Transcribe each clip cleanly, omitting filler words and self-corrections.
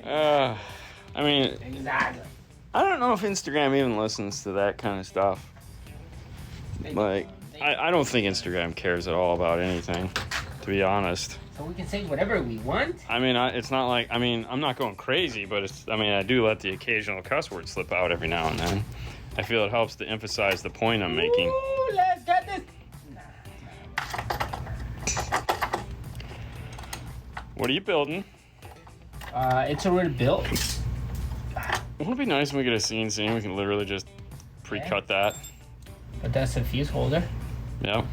I mean, Exactly. I don't know if Instagram even listens to that kind of stuff. Like, I don't think Instagram cares at all about anything, to be honest. So we can say whatever we want? I mean, it's not like, I mean, I'm not going crazy, but I do let the occasional cuss word slip out every now and then. I feel it helps to emphasize the point I'm making. Ooh, let's get this. What are you building? It's already built. It would be nice when we get a CNC. We can literally just pre-cut that. But that's a fuse holder. Yeah.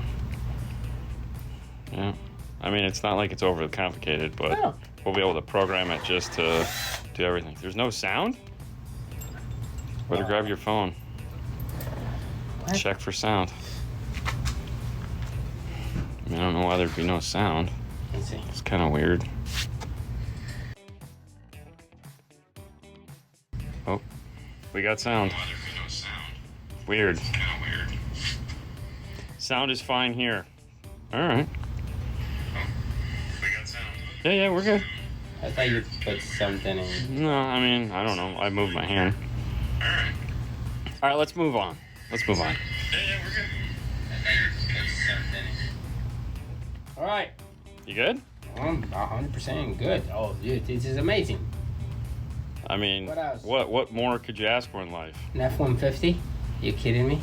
Yeah. I mean, it's not like it's overly complicated, but we'll be able to program it just to do everything. There's no sound? Better grab your phone. What? Check for sound. I mean, I don't know why there'd be no sound. Let's see. It's kind of weird. Oh, we got sound. Weird. Sound is fine here. All right. We got sound. Yeah, we're good. I thought you put something in. No, I mean, I don't know. I moved my hand. All right, let's move on. Yeah, we're good. I thought you put something in. All right. You good? I'm 100% good. Oh, dude, this is amazing. I mean, What else? What more could you ask for in life? An F-150? You kidding me?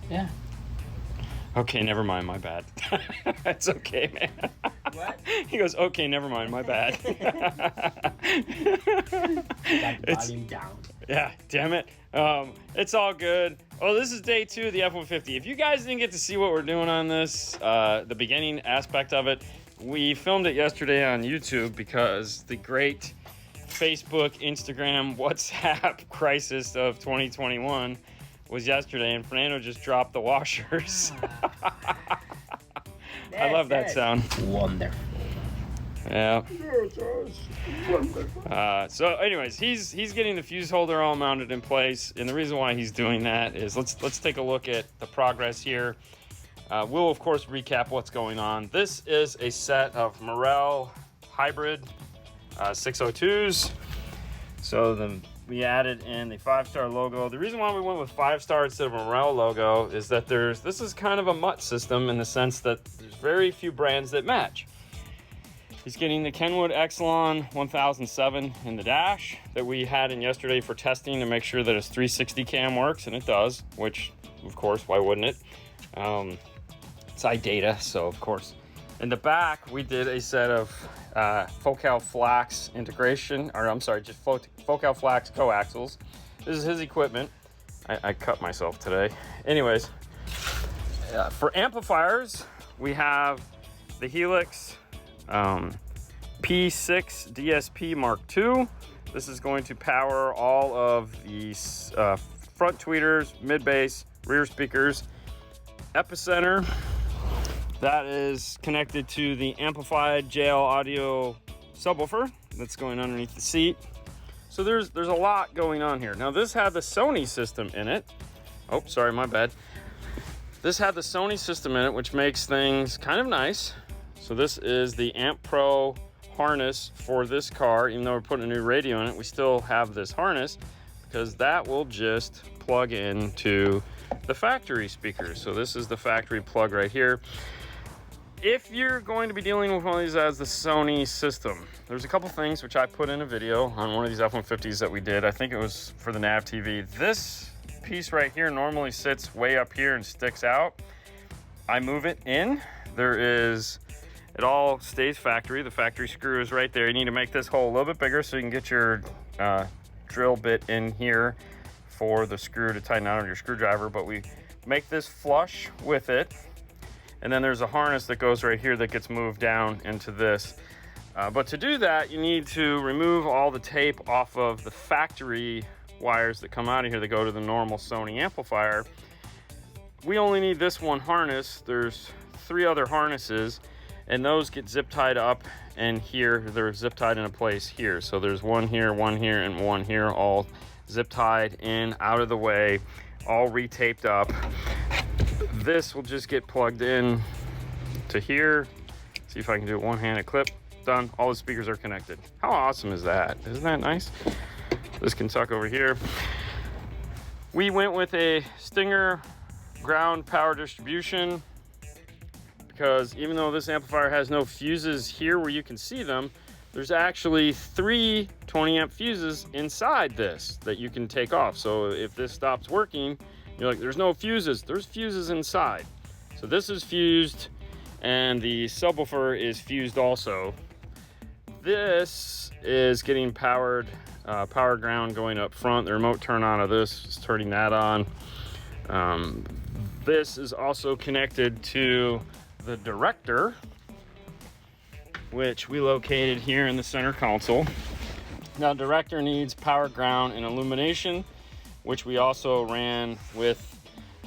Yeah. Okay, never mind. My bad. That's okay, man. What? He goes, okay, never mind. My bad. Got volume down. Yeah, damn it. It's all good. Oh, this is day 2 of the F-150. If you guys didn't get to see what we're doing on this, the beginning aspect of it, we filmed it yesterday on YouTube because the great Facebook, Instagram, WhatsApp crisis of 2021 was yesterday, and Fernando just dropped the washers. I love that sound. Wonderful. Yeah. So anyways, he's getting the fuse holder all mounted in place, and the reason why he's doing that is let's take a look at the progress here. We'll of course recap what's going on. This is a set of Morel hybrid 602s. So we added in the 5-star logo. The reason why we went with 5-star instead of a Morel logo is that this is kind of a mutt system in the sense that there's very few brands that match. He's getting the Kenwood Exelon 1007 in the dash that we had in yesterday for testing to make sure that his 360 cam works, and it does, which, of course, why wouldn't it? It's iData, so of course. In the back, we did a set of Focal Flax integration, or I'm sorry, just Focal Flax coaxials. This is his equipment. I cut myself today. Anyways, for amplifiers, we have the Helix P6 DSP Mark II. This is going to power all of the front tweeters, mid bass, rear speakers. Epicenter, that is connected to the amplified JL audio subwoofer that's going underneath the seat. So there's a lot going on here. Now this had the Sony system in it. Oh, sorry, my bad. This had the Sony system in it, which makes things kind of nice. So this is the Amp Pro harness for this car. Even though we're putting a new radio in it, we still have this harness because that will just plug into the factory speakers. So this is the factory plug right here. If you're going to be dealing with one of these as the Sony system, there's a couple things which I put in a video on one of these F-150s that we did. I think it was for the Nav TV. This piece right here normally sits way up here and sticks out. I move it in. It all stays factory. The factory screw is right there. You need to make this hole a little bit bigger so you can get your drill bit in here for the screw to tighten out on your screwdriver, but we make this flush with it. And then there's a harness that goes right here that gets moved down into this. But to do that, you need to remove all the tape off of the factory wires that come out of here that go to the normal Sony amplifier. We only need this one harness. There's 3 other harnesses, and those get zip tied up, and here they're zip tied into place here. So there's one here, and one here, all zip tied in, out of the way, all retaped up. This will just get plugged in to here. See if I can do it one-handed clip. Done. All the speakers are connected. How awesome is that? Isn't that nice? This can tuck over here. We went with a Stinger ground power distribution because even though this amplifier has no fuses here where you can see them, there's actually 3 20 amp fuses inside this that you can take off. So if this stops working, you're like, there's no fuses. There's fuses inside. So this is fused and the subwoofer is fused also. This is getting powered, power ground going up front. The remote turn on of this is turning that on. This is also connected to the director, which we located here in the center console. Now, director needs power ground and illumination, which we also ran with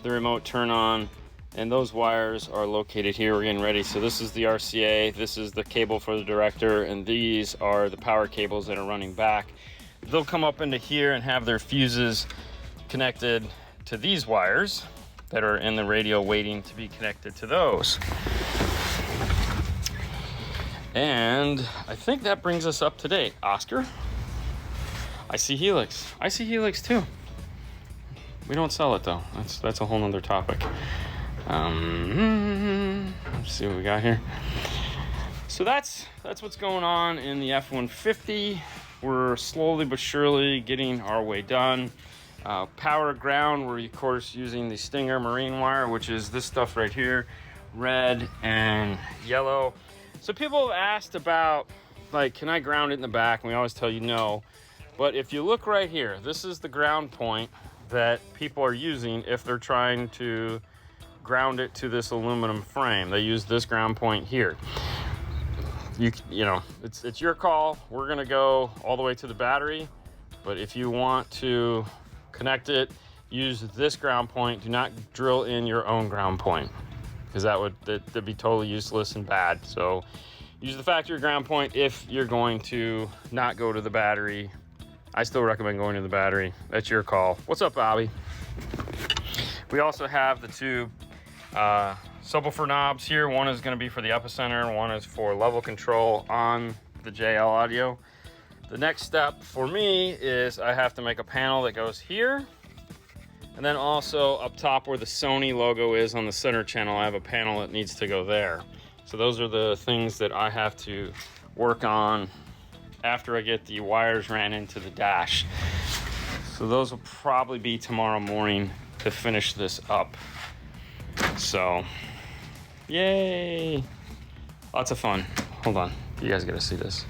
the remote turn on, and those wires are located here. We're getting ready. So this is the RCA, this is the cable for the director, and these are the power cables that are running back. They'll come up into here and have their fuses connected to these wires that are in the radio waiting to be connected to those. And I think that brings us up to date. Oscar, I see Helix. I see Helix too. We don't sell it though. That's a whole nother topic. Let's see what we got here. So that's what's going on in the F-150. We're slowly but surely getting our way done. Power ground, we're of course using the Stinger marine wire, which is this stuff right here, red and yellow. So people have asked about, like, can I ground it in the back? And we always tell you no. But if you look right here, this is the ground point that people are using if they're trying to ground it to this aluminum frame. They use this ground point here. You know, it's your call. We're gonna go all the way to the battery, but if you want to connect it, use this ground point. Do not drill in your own ground point, because that'd be totally useless and bad. So use the factory ground point if you're going to not go to the battery. I still recommend going to the battery. That's your call. What's up, Bobby? We also have the two subwoofer knobs here. One is going to be for the Epicenter, one is for level control on the JL audio. The next step for me is I have to make a panel that goes here, and then also up top where the Sony logo is on the center channel, I have a panel that needs to go there. So those are the things that I have to work on after I get the wires ran into the dash. So those will probably be tomorrow morning to finish this up. So, yay! Lots of fun. Hold on, you guys gotta see this.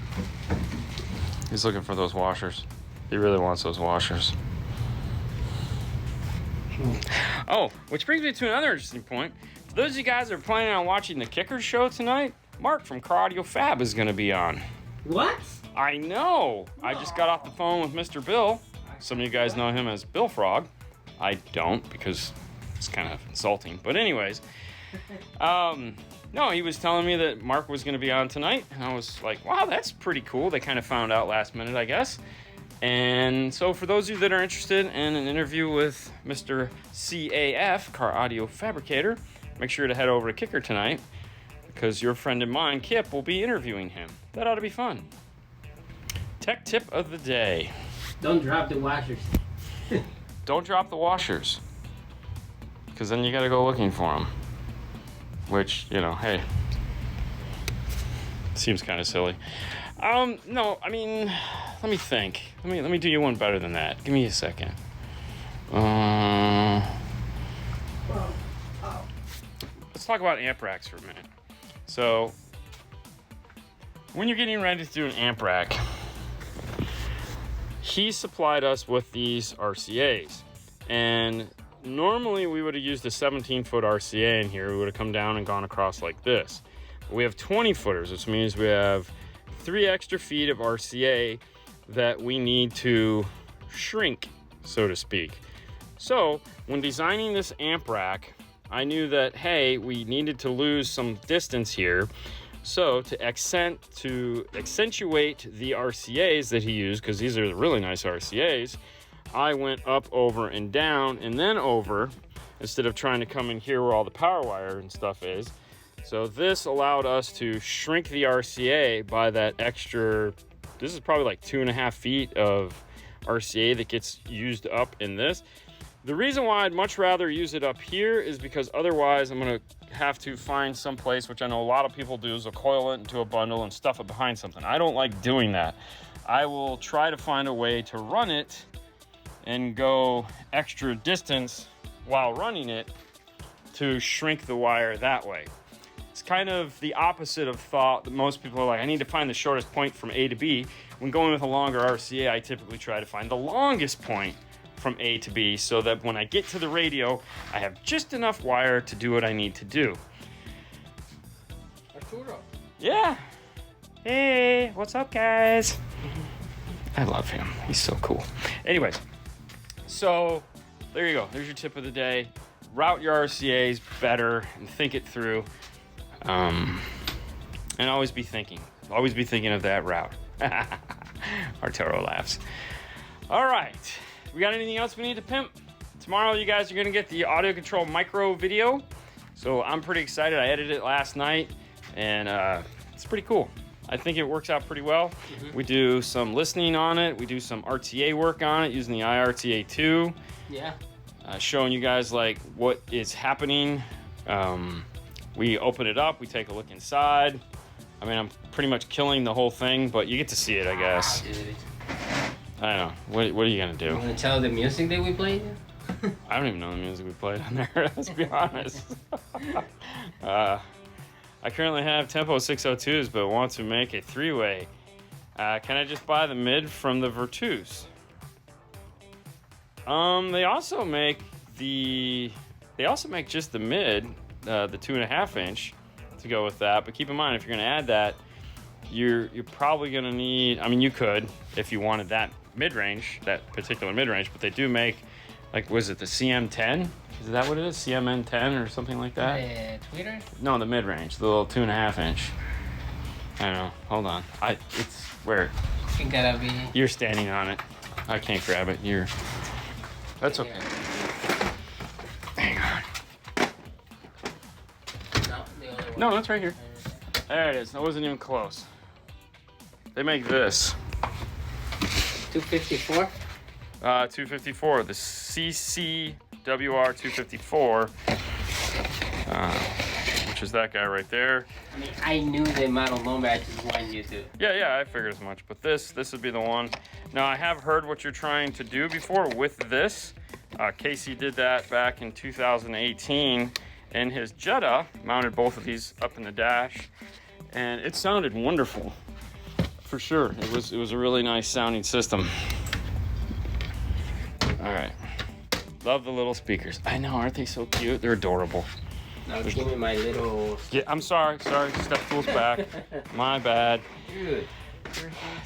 He's looking for those washers. He really wants those washers. Oh, which brings me to another interesting point. For those of you guys that are planning on watching the Kicker show tonight, Mark from Car Audio Fab is gonna be on. What? I know! I just got off the phone with Mr. Bill. Some of you guys know him as Bill Frog. I don't, because it's kind of insulting. But anyways, no, he was telling me that Mark was going to be on tonight, and I was like, wow, that's pretty cool. They kind of found out last minute, I guess. And so for those of you that are interested in an interview with Mr. CAF, Car Audio Fabricator, make sure to head over to Kicker tonight, because your friend and mine, Kip, will be interviewing him. That ought to be fun. Tech tip of the day. Don't drop the washers. Don't drop the washers, because then you got to go looking for them. Which, you know, hey, seems kind of silly. No, I mean, let me think. Let me do you one better than that. Give me a second. Let's talk about amp racks for a minute. So, when you're getting ready to do an amp rack, he supplied us with these RCAs, and normally we would have used a 17-foot RCA in here. We would have come down and gone across like this. But we have 20 footers, which means we have 3 extra feet of RCA that we need to shrink, so to speak. So when designing this amp rack, I knew that, hey, we needed to lose some distance here. So to accentuate the RCAs that he used, because these are really nice RCAs, I went up, over, and down, and then over, instead of trying to come in here where all the power wire and stuff is. So this allowed us to shrink the RCA by that extra, this is probably like 2.5 feet of RCA that gets used up in this. The reason why I'd much rather use it up here is because otherwise I'm gonna have to find some place, which I know a lot of people do, is a coil it into a bundle and stuff it behind something. I don't like doing that. I will try to find a way to run it and go extra distance while running it to shrink the wire that way. It's kind of the opposite of thought that most people are like, I need to find the shortest point from A to B. When going with a longer RCA, I typically try to find the longest point from A to B so that when I get to the radio, I have just enough wire to do what I need to do. Arturo. Yeah. Hey, what's up, guys? I love him. He's so cool. Anyways, so there you go. There's your tip of the day. Route your RCAs better and think it through. And always be thinking. Always be thinking of that route. Arturo laughs. All right. We got anything else we need to pimp? Tomorrow you guys are going to get the audio control micro video. So I'm pretty excited. I edited it last night and it's pretty cool. I think it works out pretty well. We do some listening on it. We do some RTA work on it using the IRTA2. Yeah. Showing you guys like what is happening. We open it up, we take a look inside. I mean, I'm pretty much killing the whole thing, but you get to see it, I guess. Dude. I don't know. What are you gonna do? You want to tell the music that we played? I don't even know the music we played on there, let's be honest. I currently have Tempo 602s, but want to make a 3-way. Can I just buy the mid from the Virtus? They also make just the mid, the 2.5 inch to go with that. But keep in mind, if you're gonna add that, you're probably gonna need, I mean, you could, if you wanted that mid-range, that particular mid-range, but they do make, like, was it the CM10? Is that what it is? CMN10 or something like that? Twitter? No, the mid-range, the little 2.5 inch. I don't know, hold on. It's where? It gotta be. You're standing on it. I can't grab it, that's okay. Hang on. No, the other one. No, that's right here. There it is, that wasn't even close. They make this. 254? 254, the CCWR 254, which is that guy right there. I mean, I knew the model number, I just wanted you to. Yeah, I figured as much, but this would be the one. Now, I have heard what you're trying to do before with this. Casey did that back in 2018, and his Jetta mounted both of these up in the dash, and it sounded wonderful, for sure. It was a really nice sounding system. All right, love the little speakers. I know, aren't they so cute? They're adorable. Now give me my little. Yeah, I'm sorry, step tools back. My bad. Good.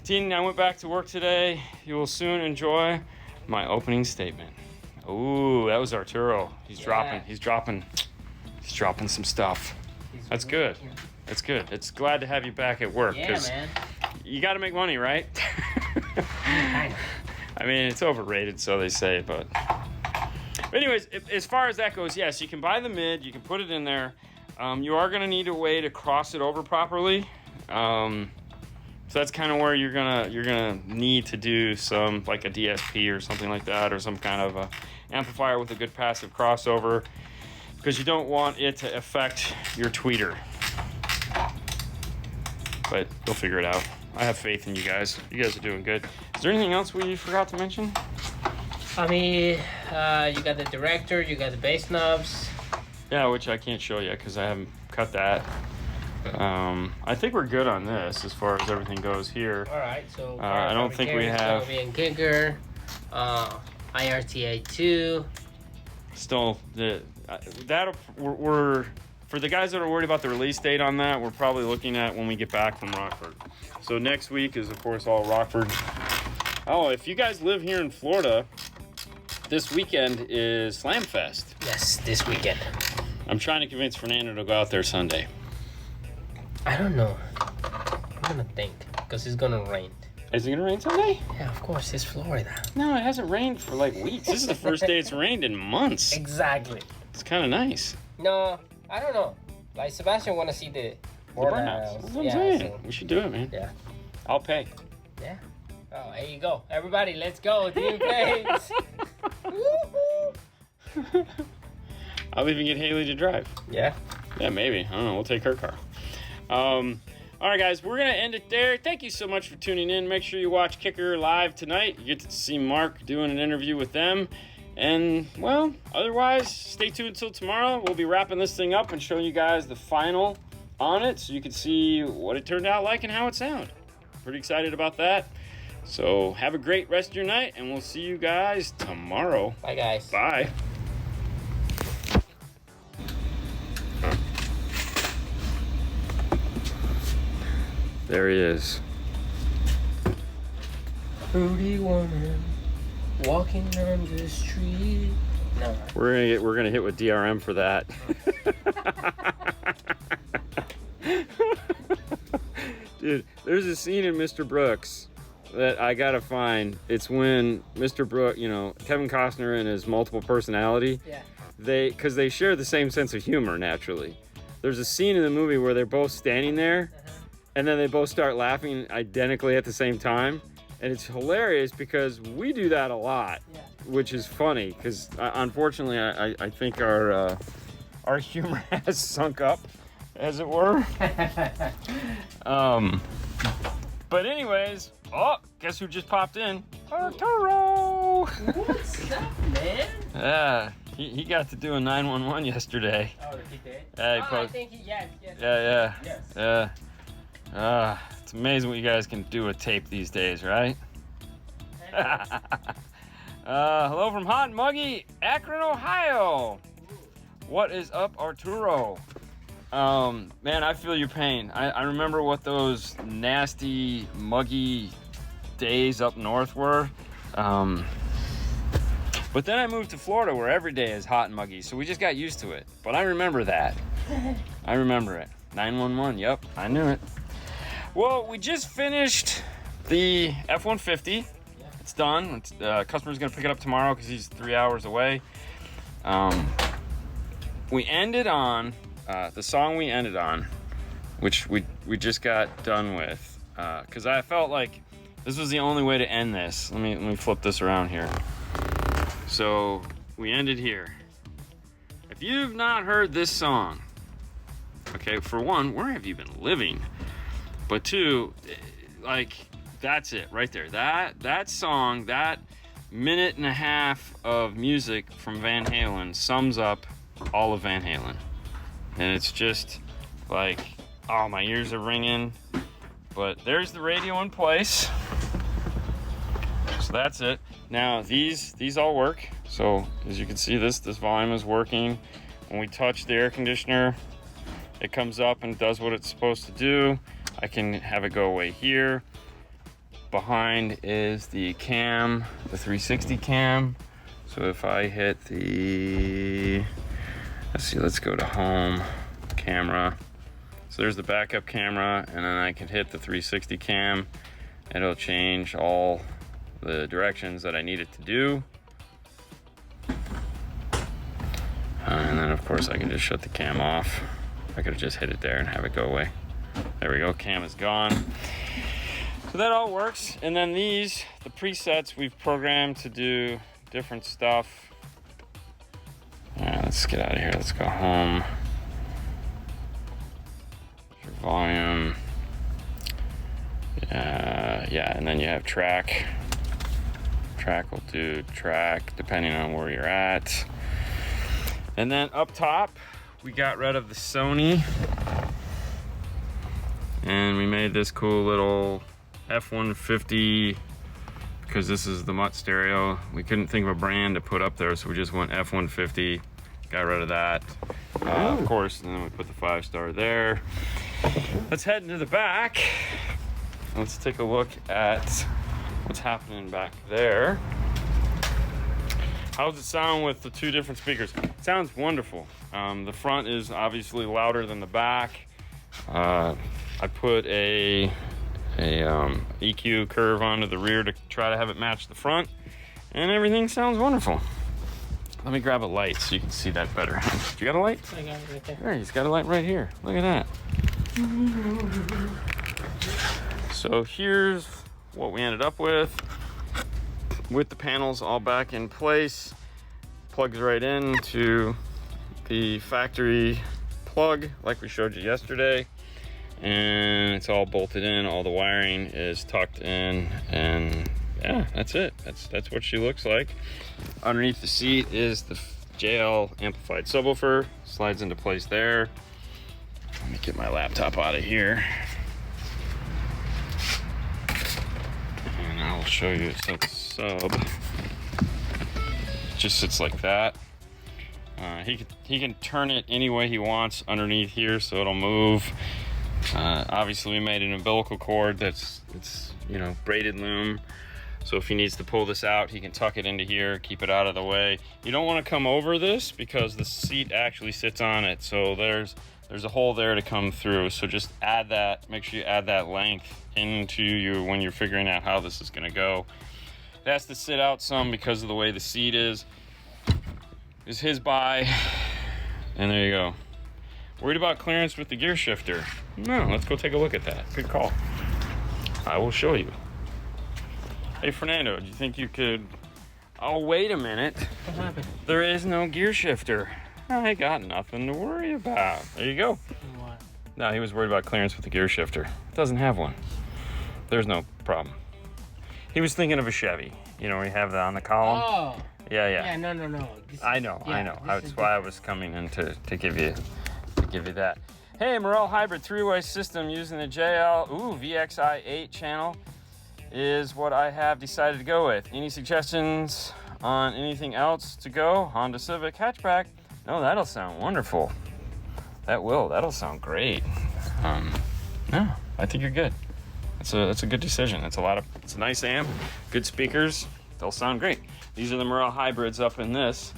Teen, I went back to work today. You will soon enjoy my opening statement. Ooh, that was Arturo. He's dropping some stuff. That's good. That's good. It's glad to have you back at work. Yeah, man. You got to make money, right? I mean, it's overrated, so they say, but anyways, as far as that goes, yes, you can buy the mid, you can put it in there. You are going to need a way to cross it over properly. So that's kind of where you're gonna need to do some, like a DSP or something like that, or some kind of a amplifier with a good passive crossover, because you don't want it to affect your tweeter. But you'll figure it out. I have faith in you guys. You guys are doing good. Is there anything else we forgot to mention? I mean, you got the director, you got the bass knobs. Yeah, which I can't show you because I haven't cut that. I think we're good on this as far as everything goes here. All right, so I don't think we have. Giger, IRTA2. Still, we're for the guys that are worried about the release date on that, we're probably looking at when we get back from Rockford. So next week is, of course, all Rockford. Oh, if you guys live here in Florida, this weekend is Slam Fest. Yes, this weekend. I'm trying to convince Fernando to go out there Sunday. I don't know. I'm gonna think, because it's gonna rain. Is it gonna rain Sunday? Yeah, of course, it's Florida. No, it hasn't rained for like weeks. This is the first day it's rained in months. Exactly. It's kind of nice. No, I don't know. Like Sebastian want to see the burnouts. That's what I'm saying. We should do it, man. Yeah. I'll pay. Yeah. Oh, there you go. Everybody, let's go. Team plays. I'll even get Haley to drive. Yeah. Yeah, maybe. I don't know. We'll take her car. All right, guys, we're going to end it there. Thank you so much for tuning in. Make sure you watch Kicker live tonight. You get to see Mark doing an interview with them. And, well, otherwise, stay tuned until tomorrow. We'll be wrapping this thing up and showing you guys the final on it so you can see what it turned out like and how it sounded. Pretty excited about that. So have a great rest of your night, and we'll see you guys tomorrow. Bye, guys. Bye. There he is. Pretty woman walking on the street. No. We're gonna hit with DRM for that. Dude, there's a scene in Mr. Brooks that I gotta find. It's when Mr. Brooks, you know, Kevin Costner and his multiple personality. Yeah. Because they share the same sense of humor naturally. There's a scene in the movie where they're both standing there, and then they both start laughing identically at the same time. And it's hilarious because we do that a lot, which is funny because unfortunately I think our humor has sunk up, as it were. But anyways, oh, guess who just popped in? Arturo! What's up, man? Yeah, he got to do a 911 yesterday. Oh, he did? Yeah, I think yes. Yeah. Yes. It's amazing what you guys can do with tape these days, right? Hello from hot and muggy Akron, Ohio. What is up, Arturo? Man, I feel your pain. I remember what those nasty, muggy days up north were. But then I moved to Florida where every day is hot and muggy, so we just got used to it. But I remember that. I remember it. 911, yep, I knew it. Well, we just finished the F-150. It's done. Customer's gonna pick it up tomorrow because he's 3 hours away. We ended on the song we ended on, which we just got done with, because I felt like this was the only way to end this. Let me flip this around here. So we ended here. If you've not heard this song, okay, for one, where have you been living? But two, like, that's it right there. That song, that minute and a half of music from Van Halen sums up all of Van Halen. And it's just like, oh, my ears are ringing. But there's the radio in place. So that's it. Now these all work. So as you can see, this volume is working. When we touch the air conditioner, it comes up and does what it's supposed to do. I can have it go away here. Behind is the cam, the 360 cam. So if I hit the, let's go to home camera. So there's the backup camera, and then I can hit the 360 cam. It'll change all the directions that I need it to do. And then of course I can just shut the cam off. I could have just hit it there and have it go away. There we go, cam is gone. So that all works. And then the presets we've programmed to do different stuff. Let's get out of here, let's go home. Your volume. Yeah, and then you have track. Track will do track depending on where you're at. And then up top, we got rid of the Sony. And we made this cool little F-150 because this is the Mutt stereo. We couldn't think of a brand to put up there, so we just went F-150, got rid of that. Of course, and then we put the 5-star there. Let's head into the back. Let's take a look at what's happening back there. How does it sound with the two different speakers? It sounds wonderful. The front is obviously louder than the back. I put a EQ curve onto the rear to try to have it match the front, and everything sounds wonderful. Let me grab a light so you can see that better. You got a light? I got it right there. There, he's got a light right here. Look at that. So here's what we ended up with the panels all back in place. Plugs right into the factory plug like we showed you yesterday, and it's all bolted in. All the wiring is tucked in, and yeah, that's it. That's what she looks like. Underneath the seat is the JL amplified subwoofer, slides into place there. Let me get my laptop out of here, and I'll show you. So the sub just sits like that. He can turn it any way he wants underneath here, so it'll move. Obviously, we made an umbilical cord it's braided loom. So if he needs to pull this out, he can tuck it into here, keep it out of the way. You don't want to come over this because the seat actually sits on it. So there's a hole there to come through. So just add that. Make sure you add that length into you when you're figuring out how this is going to go. It has to sit out some because of the way the seat is. Is his buy, and there you go. Worried about clearance with the gear shifter? No, let's go take a look at that. Good call. I will show you. Hey Fernando, do you think you could... Oh, wait a minute. What happened? There is no gear shifter. I got nothing to worry about. There you go. What? No, he was worried about clearance with the gear shifter. It doesn't have one. There's no problem. He was thinking of a Chevy. You know, where you have that on the column. Oh. Yeah. Yeah, no. I know. That's why I was coming in to give you that. Hey, Morel Hybrid 3-way system using the JL VXI8 channel is what I have decided to go with. Any suggestions on anything else to go? Honda Civic hatchback? No, that'll sound wonderful. That'll sound great. No, I think you're good. That's a good decision. It's a nice amp, good speakers. They'll sound great. These are the Morel hybrids up in this.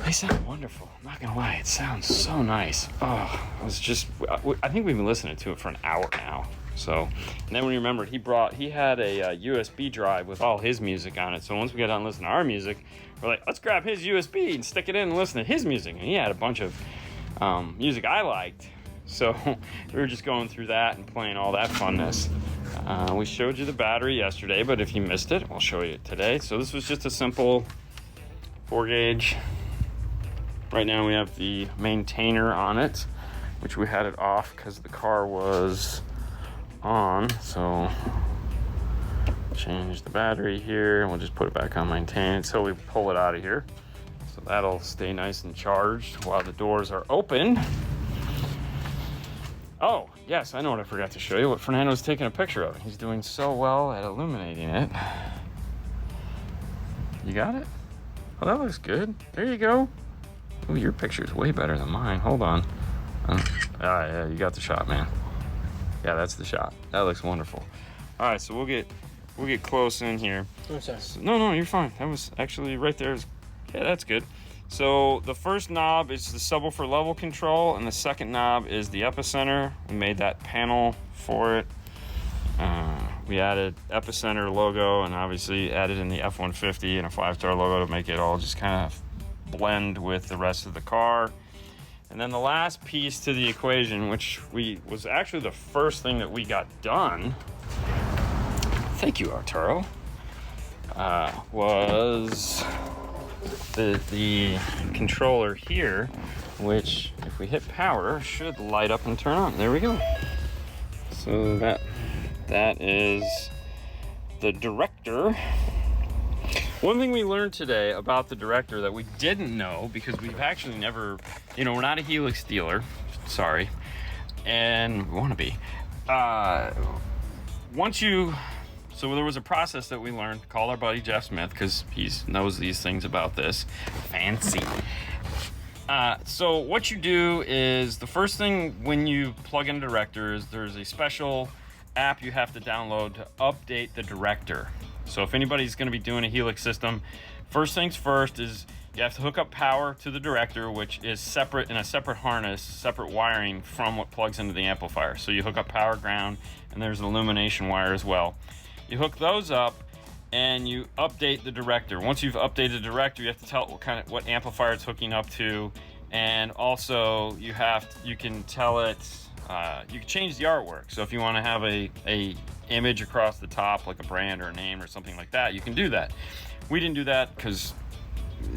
They sound wonderful. I'm not gonna lie, it sounds so nice. Oh, I think we've been listening to it for an hour now. So, and then we remembered he had a USB drive with all his music on it. So once we got done listening to our music, we're like, let's grab his USB and stick it in and listen to his music. And he had a bunch of music I liked. So we were just going through that and playing all that funness. We showed you the battery yesterday, but if you missed it, I'll show you today. So this was just a simple 4-gauge. Right now we have the maintainer on it, which we had it off because the car was on. So change the battery here, and we'll just put it back on maintain until we pull it out of here. So that'll stay nice and charged while the doors are open. Oh, yes, I know what I forgot to show you. What Fernando's taking a picture of. He's doing so well at illuminating it. You got it? Oh, that looks good. There you go. Oh, your picture's way better than mine. Hold on. Yeah, you got the shot, man. Yeah, that's the shot. That looks wonderful. All right, so we'll get close in here. I'm sorry. No, you're fine. That was actually right there. Yeah, that's good. So the first knob is the subwoofer level control, and the second knob is the Epicenter. We made that panel for it. We added Epicenter logo, and obviously added in the F-150 and a 5-star logo to make it all just kind of blend with the rest of the car. And then the last piece to the equation, which was actually the first thing that we got done, thank you, Arturo, was the controller here, which if we hit power should light up and turn on. There we go. So that is the Director. One thing we learned today about the Director that we didn't know, because we've actually never, we're not a Helix dealer, sorry, and we want to be. So there was a process that we learned. Call our buddy Jeff Smith, because he knows these things about this. Fancy. So what you do is, the first thing when you plug in Director is there's a special app you have to download to update the Director. So if anybody's going to be doing a Helix system, first things first is you have to hook up power to the Director, which is separate in a separate harness, separate wiring from what plugs into the amplifier. So you hook up power, ground, and there's an illumination wire as well. You hook those up, and you update the director. Once you've updated the director, you have to tell it what amplifier it's hooking up to, and also you can tell it. You can change the artwork. So if you want to have a image across the top, like a brand or a name or something like that, you can do that. We didn't do that because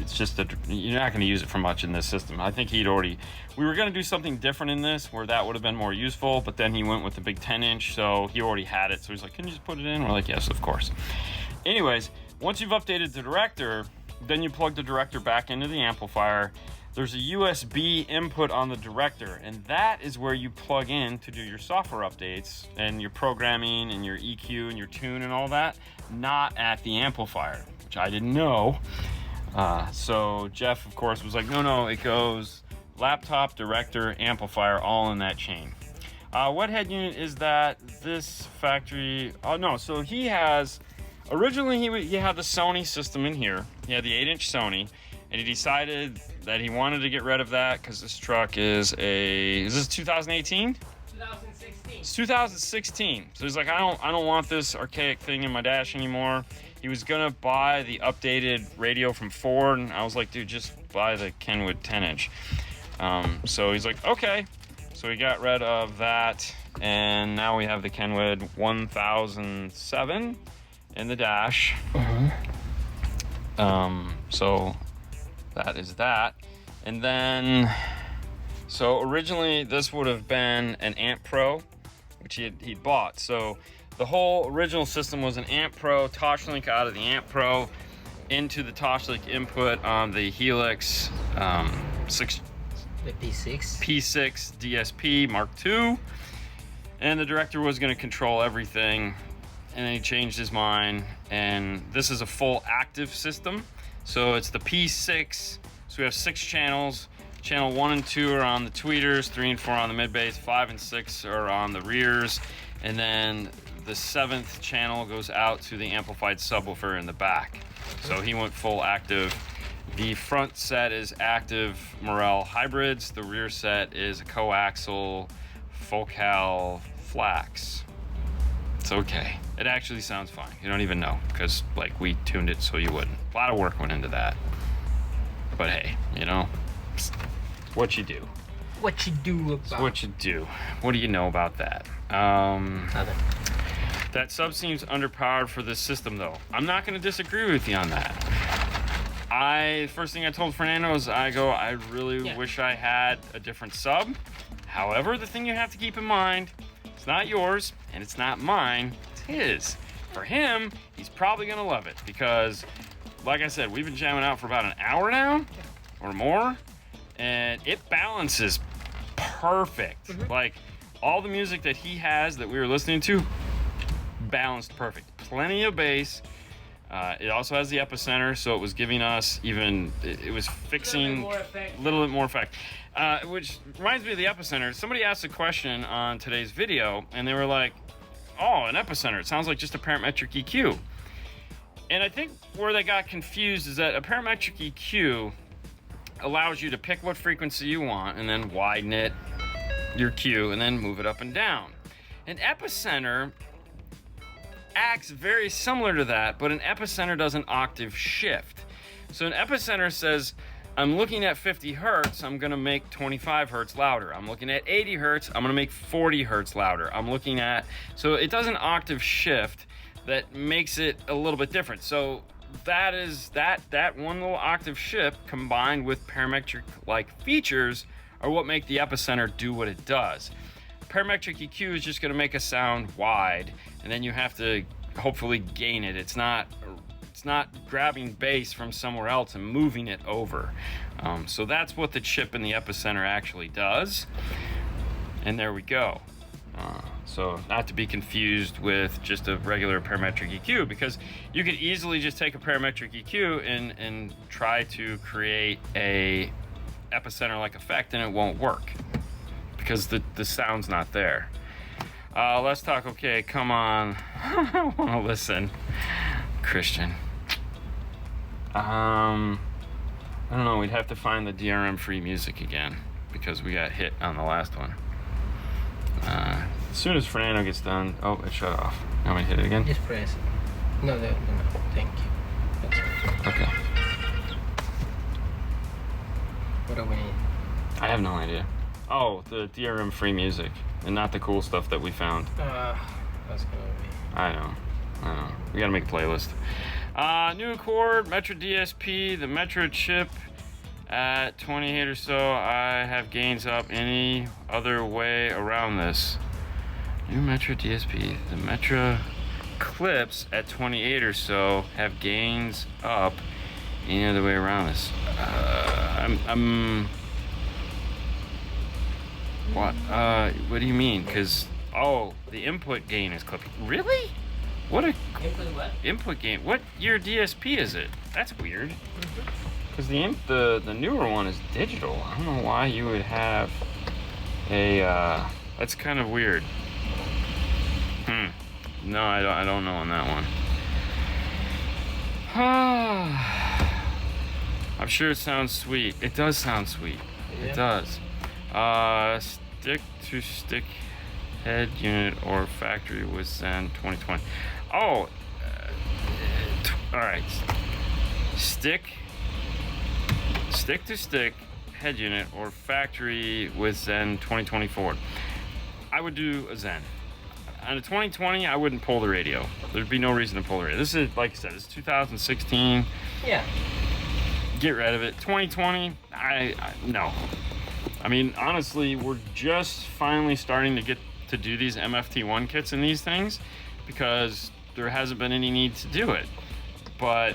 it's just you're not going to use it for much in this system. I think we were going to do something different in this where that would have been more useful, but then he went with the big 10-inch, so he already had it. So he's like, can you just put it in? We're like, yes, of course. Anyways, once you've updated the director, then you plug the director back into the amplifier. There's a USB input on the director, and that is where you plug in to do your software updates and your programming and your EQ and your tune and all that, not at the amplifier, which I didn't know. So Jeff, of course, was like, no, it goes laptop, director, amplifier, all in that chain. What head unit is that? This factory, so he has, originally he had the Sony system in here. He had the 8-inch Sony, and he decided that he wanted to get rid of that because this truck is this 2018? 2016. It's 2016. So he's like, I don't want this archaic thing in my dash anymore. He was gonna buy the updated radio from Ford, and I was like, dude, just buy the Kenwood 10-inch. So he's like, okay. So he got rid of that, and now we have the Kenwood 1007 in the dash. So that is that. And then, so originally this would have been an Amp Pro, which he'd bought. So the whole original system was an Amp Pro, Toshlink out of the Amp Pro into the Toshlink input on the Helix The P6 DSP Mark II. And the director was going to control everything, and then he changed his mind, and this is a full active system. So it's the P6, so we have 6 channels. Channel 1 and 2 are on the tweeters, 3 and 4 on the mid bass, 5 and 6 are on the rears, and then the 7th channel goes out to the amplified subwoofer in the back. So he went full active. The front set is active Morel hybrids. The rear set is a coaxial Focal Flax. It's okay. It actually sounds fine. You don't even know because like we tuned it so you wouldn't. A lot of work went into that. But hey, what you do. What you do about It's what you do. What do you know about that? Nothing. That sub seems underpowered for this system though. I'm not going to disagree with you on that. First thing I told Fernando is I really wish I had a different sub. However, the thing you have to keep in mind, it's not yours and it's not mine, it's his. For him, he's probably going to love it because, like I said, we've been jamming out for about an hour now or more, and it balances perfect. Like all the music that he has that we were listening to, balanced perfect. Plenty of bass. It also has the Epicenter, so it was giving us it was fixing a little bit more effect. Which reminds me of the Epicenter. Somebody asked a question on today's video, and they were like, oh, an Epicenter, it sounds like just a parametric EQ. And I think where they got confused is that a parametric EQ allows you to pick what frequency you want and then widen it, your Q, and then move it up and down. An Epicenter acts very similar to that, but an Epicenter does an octave shift. So an Epicenter says, I'm looking at 50 hertz, I'm gonna make 25 hertz louder. I'm looking at 80 hertz, I'm gonna make 40 hertz louder. So it does an octave shift that makes it a little bit different. So that is that one little octave shift combined with parametric-like features are what make the Epicenter do what it does. Parametric EQ is just gonna make a sound wide, and then you have to hopefully gain it. It's not grabbing bass from somewhere else and moving it over. So that's what the chip in the Epicenter actually does. And there we go. So not to be confused with just a regular parametric EQ, because you could easily just take a parametric EQ and try to create a Epicenter-like effect, and it won't work because the sound's not there. Let's talk. Okay, come on. I want to listen. Christian. I don't know. We'd have to find the DRM free music again because we got hit on the last one. As soon as Fernando gets done. Oh, it shut off. You want me to hit it again? Just press it. No. Thank you. That's all. Okay. What do we need? I have no idea. Oh, the DRM free music, and not the cool stuff that we found. That's gonna be. I know. We gotta make a playlist. New Accord, Metro DSP, the Metro chip at 28 or so. I have gains up any other way around this. New Metro DSP, the Metro clips at 28 or so have gains up any other way around this. What do you mean? Because, the input gain is clipping. Really? What a Input what? input gain. What year DSP is it? That's weird. Because the newer one is digital. I don't know why you would have a, that's kind of weird. No, I don't know on that one. I'm sure it sounds sweet. It does sound sweet. Yeah. It does. Stick to stick head unit or factory with Zen 2020. All right. Stick to stick head unit or factory with Zen 2024. I would do a Zen. On a 2020, I wouldn't pull the radio. There'd be no reason to pull the radio. This is, like I said, it's 2016. Yeah. Get rid of it. 2020, no. I mean, honestly, we're just finally starting to get to do these MFT1 kits in these things because there hasn't been any need to do it. But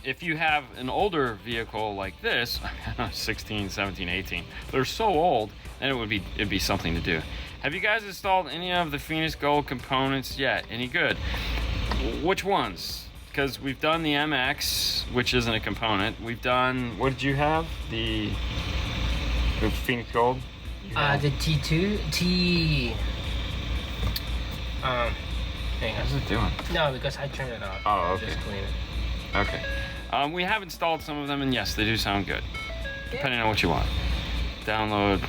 if you have an older vehicle like this, 16, 17, 18, they're so old, then it'd be something to do. Have you guys installed any of the Phoenix Gold components yet? Any good? Which ones? Because we've done the MX, which isn't a component. We've done, what did you have? The Phoenix Gold? The T2, hang on. How's it doing? No, because I turned it off. Oh, okay. Just clean it. Okay. We have installed some of them, and yes, they do sound good. Depending on what you want. Download.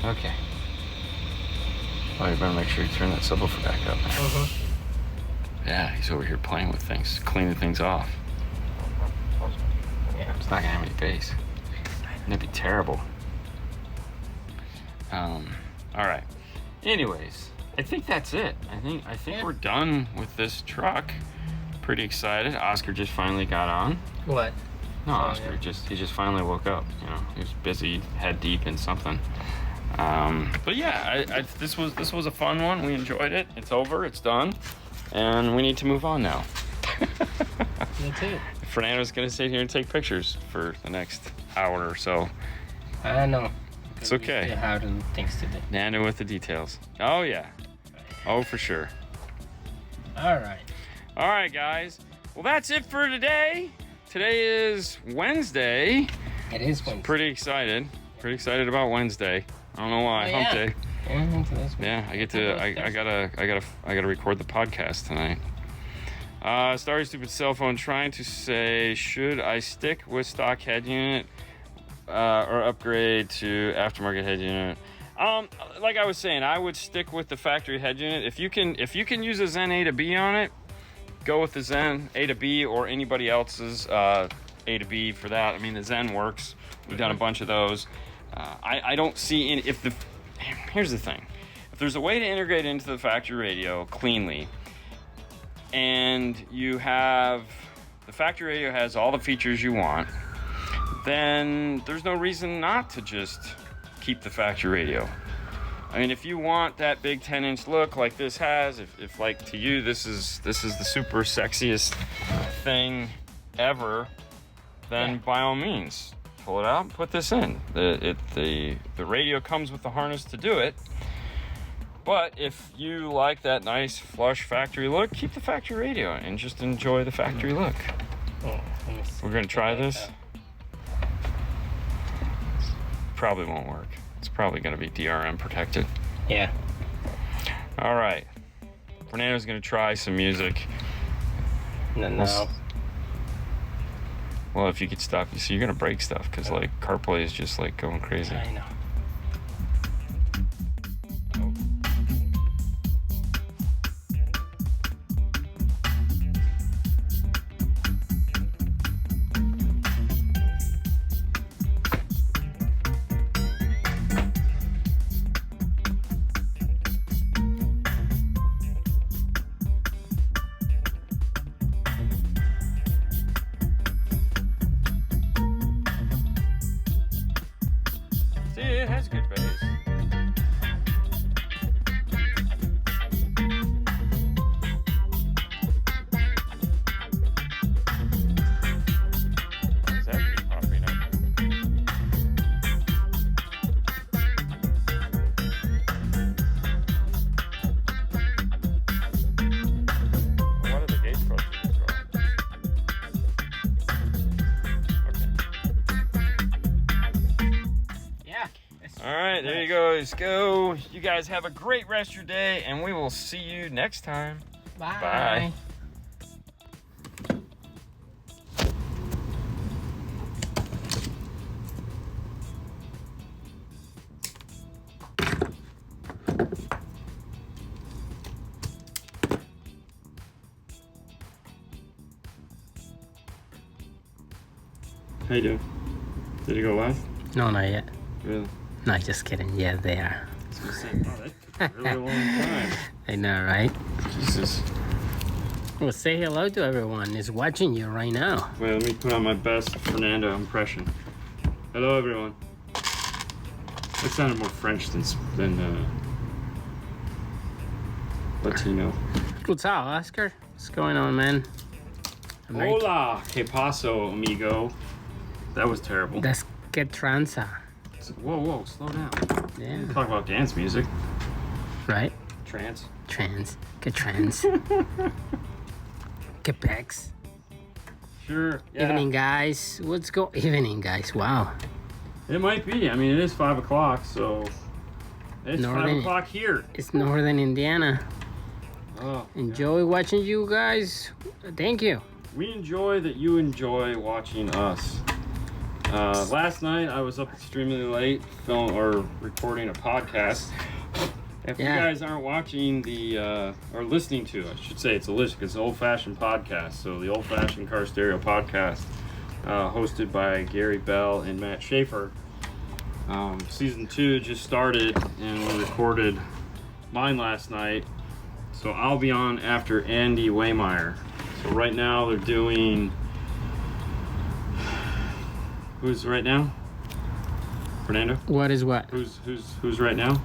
Okay. Oh, you better make sure you turn that subwoofer back up. Yeah, he's over here playing with things, cleaning things off. Yeah. It's not gonna have any bass. That'd be terrible. All right. Anyways, I think that's it. I think we're done with this truck. Pretty excited. Oscar just finally got on. What? No, Oscar he just finally woke up. You know, he was busy, head deep in something. But yeah, this was a fun one. We enjoyed it. It's over. It's done, and we need to move on now. That's it. Fernando's gonna sit here and take pictures for the next hour or so. I know. It's okay. We still have things to do. Nando with the details. Oh yeah. Oh for sure. All right. All right, guys. Well, that's it for today. Today is Wednesday. It is Wednesday. Pretty excited. Pretty excited about Wednesday. I don't know why. Hump day. Yeah, I get to. I gotta record the podcast tonight. Starry Stupid Cell Phone trying to say, should I stick with stock head unit or upgrade to aftermarket head unit? Like I was saying, I would stick with the factory head unit. If you can use a Zen A to B on it, go with the Zen A to B or anybody else's A to B for that. I mean, the Zen works. We've done a bunch of those. I don't see any. Here's the thing: if there's a way to integrate into the factory radio cleanly, and you have the factory radio has all the features you want, then there's no reason not to just keep the factory radio. I mean, if you want that big 10-inch look like this has, if like to you this is the super sexiest thing ever, then by all means pull it out and put this in. The radio comes with the harness to do it. But if you like that nice flush factory look, keep the factory radio and just enjoy the factory look. We're gonna try this. Probably won't work. It's probably gonna be DRM protected. Yeah. All right. Fernando's gonna try some music. No. Well, if you could stop, you see, you're gonna break stuff because like CarPlay is just like going crazy. I know. See, it has good bass. Why is that keep popping up? Why do the gates go through this row? Okay. Yeah. All right, there you go. Let's go. You guys have a great rest of your day, and we will see you next time. Bye. Bye. How you doing? Did it go live? No, not yet. Really? No, just kidding. Yeah, they are. I was gonna say, wow, that took a really long time. I know, right? Jesus. Well, say hello to everyone. Is watching you right now. Wait, let me put on my best Fernando impression. Hello, everyone. That sounded more French than Latino. What's up, Oscar? What's going on, man? American- Hola, que paso, amigo? That was terrible. That's que tranza. Whoa, slow down. Yeah. Talk about dance music. Right? Trance. Trans. Que trans. Que pecs. Sure. Yeah. Evening, guys. Evening, guys. Wow. It might be. I mean, it is 5 o'clock, so it's 5 o'clock here. It's Northern Indiana. Oh, Enjoy watching you guys. Thank you. we enjoy that you enjoy watching us. Last night I was up extremely late recording a podcast. If you guys aren't watching or listening to, I should say it's an old-fashioned podcast. So the old-fashioned car stereo podcast, hosted by Gary Bell and Matt Schaefer. Season 2 just started, and we recorded mine last night. So I'll be on after Andy Waymeyer. So right now they're doing. Who's right now? Fernando? What is what? Who's right now?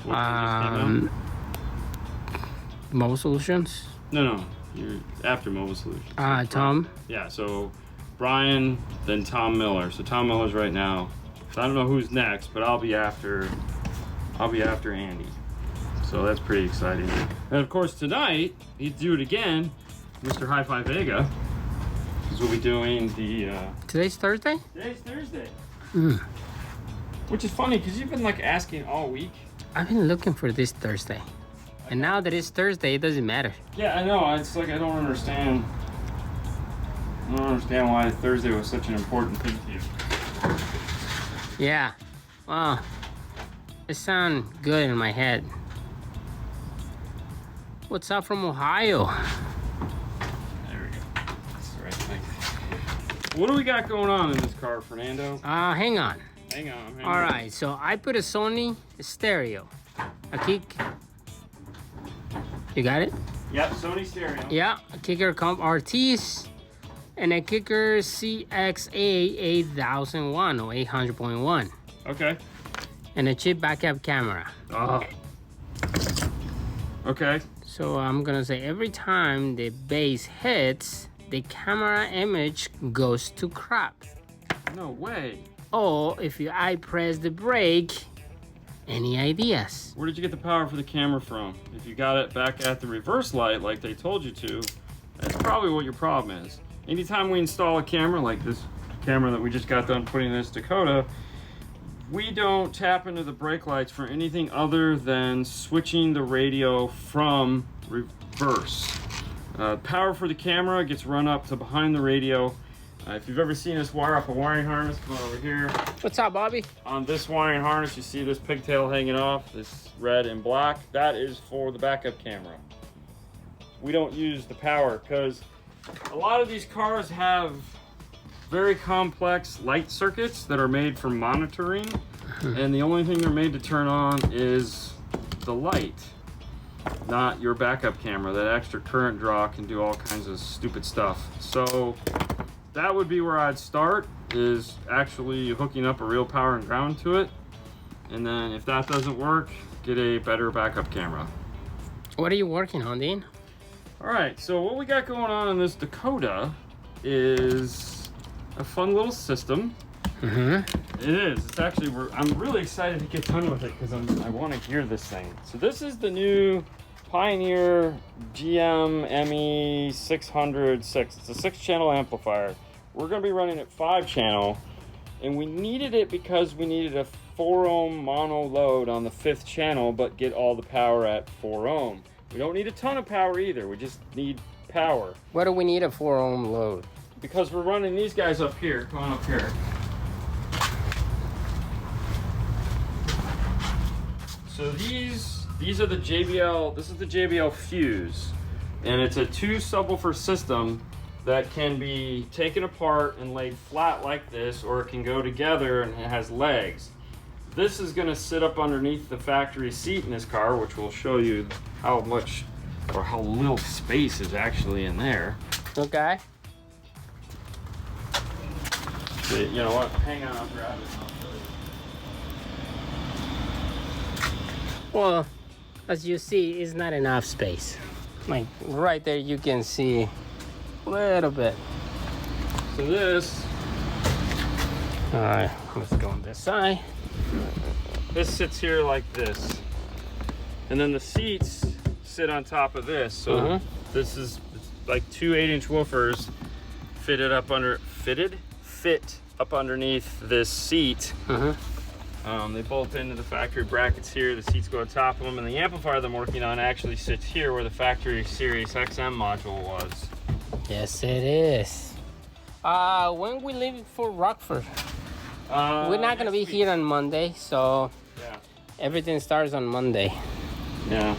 What just came out? Mobile Solutions? No. You're after Mobile Solutions. Tom? Yeah, so Brian, then Tom Miller. So Tom Miller's right now. So I don't know who's next, but I'll be after Andy. So that's pretty exciting. And of course tonight, he'd do it again, Mr. Hi-Fi Vega. Because we'll be doing the Today's Thursday? Today's Thursday. Mm. Which is funny because you've been like asking all week. I've been looking for this Thursday. And now that it's Thursday, it doesn't matter. Yeah, I know. It's like I don't understand why Thursday was such an important thing to you. Yeah. Well, it sounds good in my head. What's up from Ohio? There we go. That's the right thing. What do we got going on in this car, Fernando? Hang on. Hang on. All right, so I put a Sony stereo. A kick. You got it? Yep, Sony stereo. Yeah, a Kicker Comp RTs and a Kicker CXA 8001 or 800.1. Okay. And a chip backup camera. Oh. Okay. So I'm gonna say every time the bass hits, the camera image goes to crap. No way. Or if I press the brake, any ideas? Where did you get the power for the camera from? If you got it back at the reverse light like they told you to, that's probably what your problem is. Anytime we install a camera like this camera that we just got done putting in this Dakota, we don't tap into the brake lights for anything other than switching the radio from reverse. Power for the camera gets run up to behind the radio. If you've ever seen us wire up a wiring harness, come on over here. What's up, Bobby? On this wiring harness, you see this pigtail hanging off, this red and black. That is for the backup camera. We don't use the power because a lot of these cars have very complex light circuits that are made for monitoring, and the only thing they're made to turn on is the light, not your backup camera. That extra current draw can do all kinds of stupid stuff. So that would be where I'd start, is actually hooking up a real power and ground to it. And then if that doesn't work, get a better backup camera. What are you working on, Dean? All right, so what we got going on in this Dakota is a fun little system. It is. It's actually, I'm really excited to get done with it because I want to gear this thing. So this is the new Pioneer GM ME 606. It's a 6-channel amplifier. We're going to be running it 5-channel, and we needed it because we needed a 4 ohm mono load on the 5th channel, but get all the power at 4 ohm. We don't need a ton of power either. We just need power. What do we need a 4 ohm load? Because we're running these guys up here. Come on up here. So these are the JBL, this is the JBL Fuse, and it's a 2 subwoofer system that can be taken apart and laid flat like this, or it can go together and it has legs. This is gonna sit up underneath the factory seat in this car, which will show you how much or how little space is actually in there. Okay. So, you know what, hang on, I'll grab it. Well, as you see, it's not enough space. Like right there, you can see a little bit. So this, All right, let's go on this side. this sits here like this. And then the seats sit on top of this. So this is like 2 8-inch woofers fit up underneath this seat. They bolt into the factory brackets here. The seats go on top of them, and the amplifier that I'm working on actually sits here where the factory Sirius XM module was. Yes, it is. When we leave for Rockford? We're not gonna be here on Monday, so Yeah. everything starts on Monday. Yeah.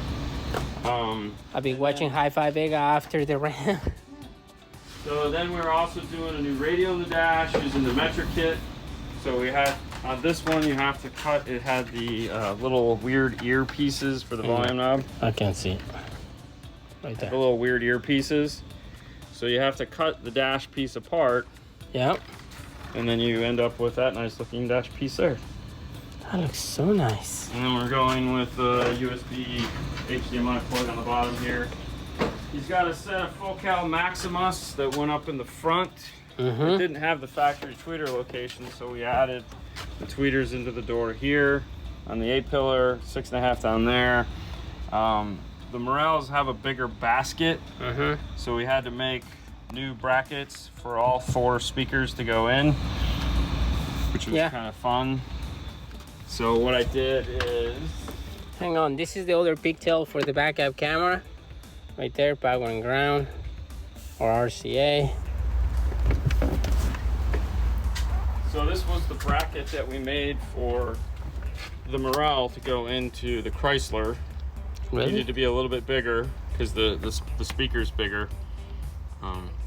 I'll be watching Hi-Fi Vega after the ramp. So then we're also doing a new radio in the dash using the metric kit. So we had, on this one you have to cut, it had the little weird ear pieces for the volume knob. I can't see it. Right The there. little weird ear pieces. So you have to cut the dash piece apart, Yep. and then you end up with that nice looking dash piece there. That looks so nice. And then we're going with the USB HDMI plug on the bottom here. He's got a set of Focal Maximus that went up in the front. It didn't have the factory tweeter location, so we added the tweeters into the door here on the A-pillar, 6.5 down there. The Morels have a bigger basket, so we had to make new brackets for all 4 speakers to go in, which was kind of fun. So what I did is... Hang on, this is the other pigtail for the backup camera. Right there, power and ground, or RCA. So this was the bracket that we made for the Morel to go into the Chrysler. Really? Needed to be a little bit bigger because the speaker's bigger.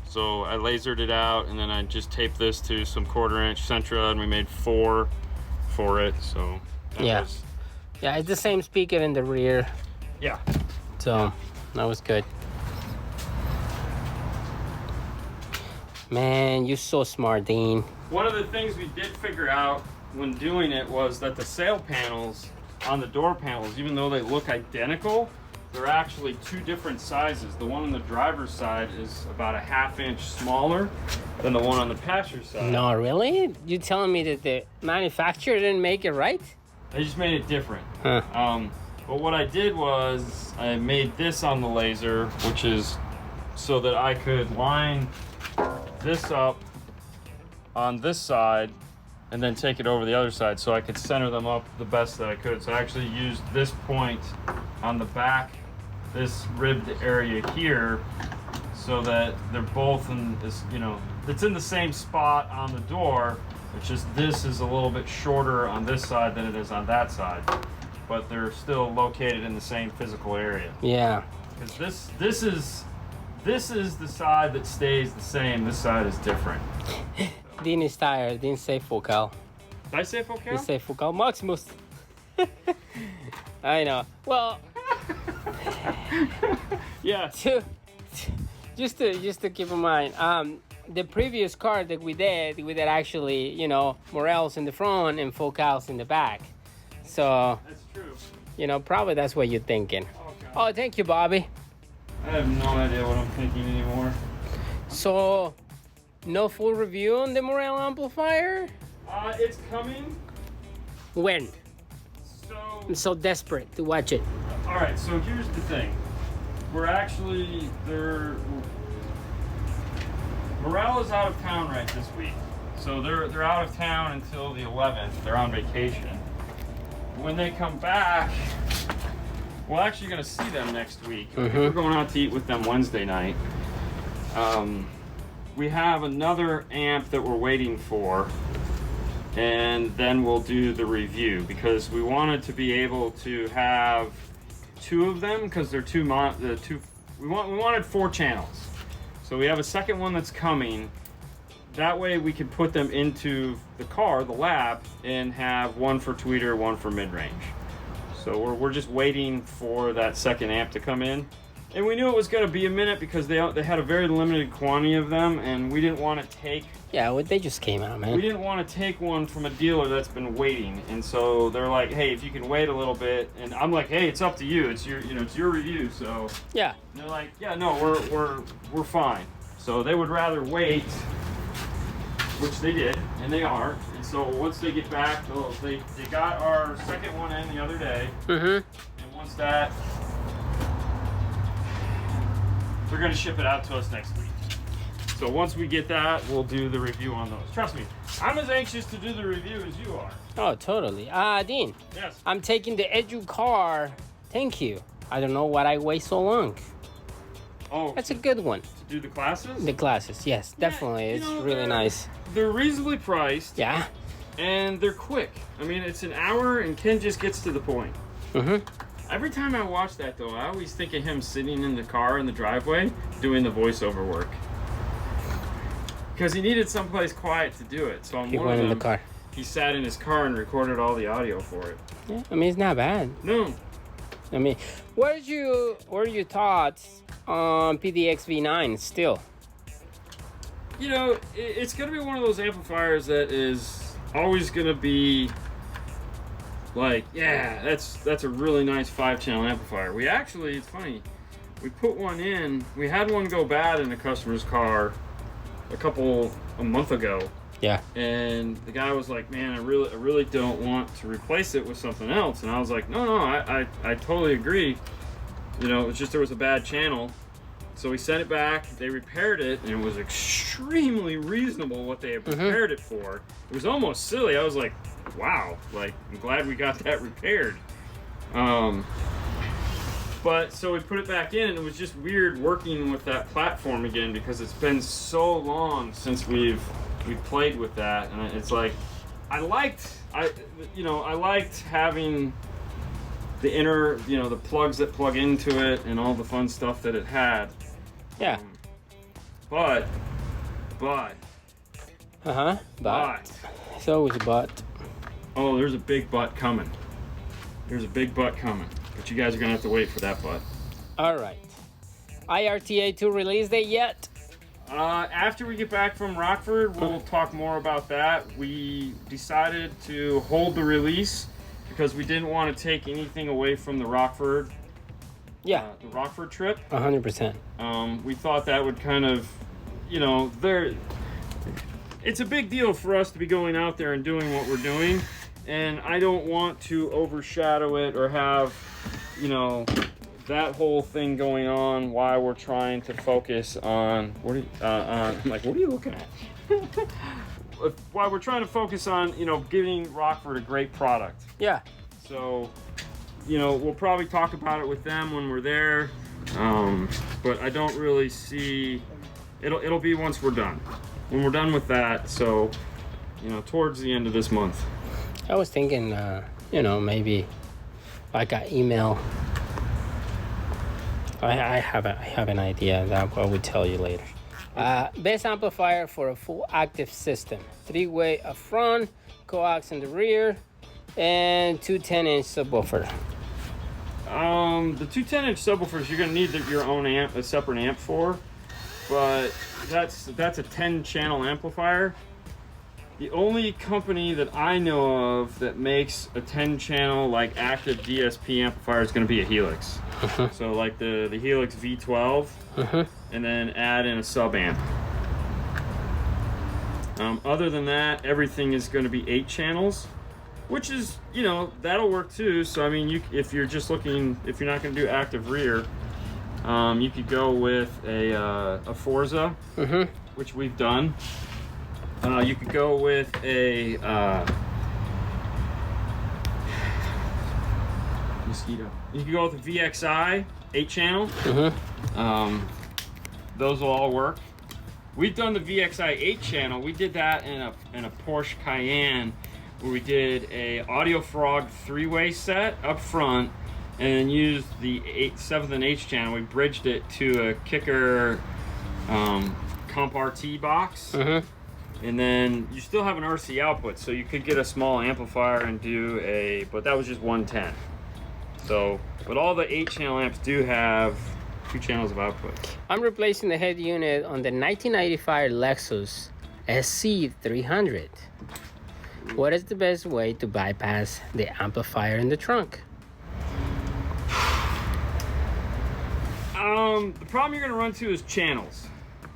So I lasered it out, and then I just taped this to some 1/4-inch Centra, and we made 4 for it. So that was, yeah, it's the same speaker in the rear. yeah. So that was good. Man, you're so smart, Dean. One of the things we did figure out when doing it was that the sail panels on the door panels, even though they look identical, they're actually 2 different sizes. The one on the driver's side is about a 1/2 inch smaller than the one on the passenger side. No, really? You telling me that the manufacturer didn't make it right? They just made it different. Huh. But what I did was I made this on the laser, which is so that I could line this up on this side and then take it over the other side, so I could center them up the best that I could. So I actually used this point on the back, this ribbed area here, so that they're both in this, you know, it's in the same spot on the door. It's just this is a little bit shorter on this side than it is on that side, but they're still located in the same physical area. Yeah. Because this is the side that stays the same. This side is different. Dean is tired. Dean say Focal. Did I say Focal? He say Focal Maximus. I know. Well, Yeah. just to keep in mind, the previous car that we did actually, you know, Morels in the front and Focals in the back. So, That's true. you know, probably that's what you're thinking. Oh, God. Oh, thank you, Bobby. I have no idea what I'm thinking anymore. So, no full review on the Morel amplifier? It's coming. When? So, I'm so desperate to watch it. all right. So here's the thing. We're actually Morel is out of town right this week. So they're out of town until the 11th. They're on vacation. When they come back, we're actually going to see them next week. We're going out to eat with them Wednesday night. We have another amp that we're waiting for, and then we'll do the review because we wanted to be able to have two of them because they're we wanted 4 channels. So we have a second one that's coming. That way we can put them into the car, the lab, and have one for tweeter, one for mid-range. So we're just waiting for that second amp to come in. And we knew it was going to be a minute because they had a very limited quantity of them, and we didn't want to take... Yeah, well, they just came out, man. We didn't want to take one from a dealer that's been waiting. And so they're like, hey, if you can wait a little bit. And I'm like, hey, it's up to you. It's your, it's your review, so... Yeah. And they're like, yeah, no, we're fine. So they would rather wait, which they did, and they are. And so once they get back, they got our second one in the other day. And once that, they're going to ship it out to us next week. So once we get that, we'll do the review on those. Trust me, I'm as anxious to do the review as you are. Oh, totally. Dean. Yes. I'm taking the Edu car. Thank you. I don't know why I wait so long. Oh, That's a good one. to do the classes? The glasses, yes, definitely. It's really nice. They're reasonably priced. Yeah. And they're quick. I mean, it's an hour, and Ken just gets to the point. Every time I watch that, though, I always think of him sitting in the car in the driveway doing the voiceover work. Because he needed someplace quiet to do it. So I'm He one went of in them. the car. He sat in his car and recorded all the audio for it. Yeah, I mean, it's not bad. No. I mean, what are your thoughts on PDX V9 still? You know, it's going to be one of those amplifiers that is always going to be like, yeah, that's a really nice 5-channel amplifier. We actually, it's funny, we put one in, we had one go bad in a customer's car a month ago. Yeah. And the guy was like, man, I really don't want to replace it with something else. And I was like, no, I totally agree. You know, it's just there was a bad channel. So we sent it back, they repaired it, and it was extremely reasonable what they had prepared it for. It was almost silly. I was like, wow, like, I'm glad we got that repaired. But so we put it back in, and it was just weird working with that platform again because it's been so long since we've played with that, and it's like I liked having the inner, the plugs that plug into it and all the fun stuff that it had. Yeah. But. But. It's always a but. Oh, there's a big but coming. There's a big but coming. But you guys are gonna have to wait for that but. All right. IRTA 2 release date yet? After we get back from Rockford, we'll talk more about that. We decided to hold the release because we didn't want to take anything away from the Rockford. Yeah. The Rockford trip. 100%. We thought that would kind of, it's a big deal for us to be going out there and doing what we're doing, and I don't want to overshadow it or have, that whole thing going on while we're trying to focus on what are you looking at? While we're trying to focus on, giving Rockford a great product. Yeah. So, we'll probably talk about it with them when we're there. But I don't really see it'll be once we're done. When we're done with that, so towards the end of this month. I was thinking maybe like an email. I have an idea that I will tell you later. Best amplifier for a full active system. 3-way up front, coax in the rear, and 2 10-inch subwoofer. The 2 10-inch subwoofers you're gonna need your own amp, a separate amp for, but that's a 10-channel amplifier. The only company that I know of that makes a 10-channel like active DSP amplifier is going to be a Helix. So like the Helix V12, and then add in a sub amp. Other than that, everything is going to be 8 channels, which is, you know, that'll work too. So I mean, if you're just looking, if you're not going to do active rear, you could go with a Forza, which we've done. You could go with a mosquito. You could go with a VXI 8-channel. Those will all work. We've done the VXI 8-channel. We did that in a Porsche Cayenne, where we did a Audio Frog 3-way set up front, and then used the 7th and 8th channel. We bridged it to a Kicker Comp RT box. And then you still have an RC output, so you could get a small amplifier and do but that was just 110. So, but all the 8-channel amps do have 2 channels of output. I'm replacing the head unit on the 1995 Lexus SC300. What is the best way to bypass the amplifier in the trunk? The problem you're going to run into is channels.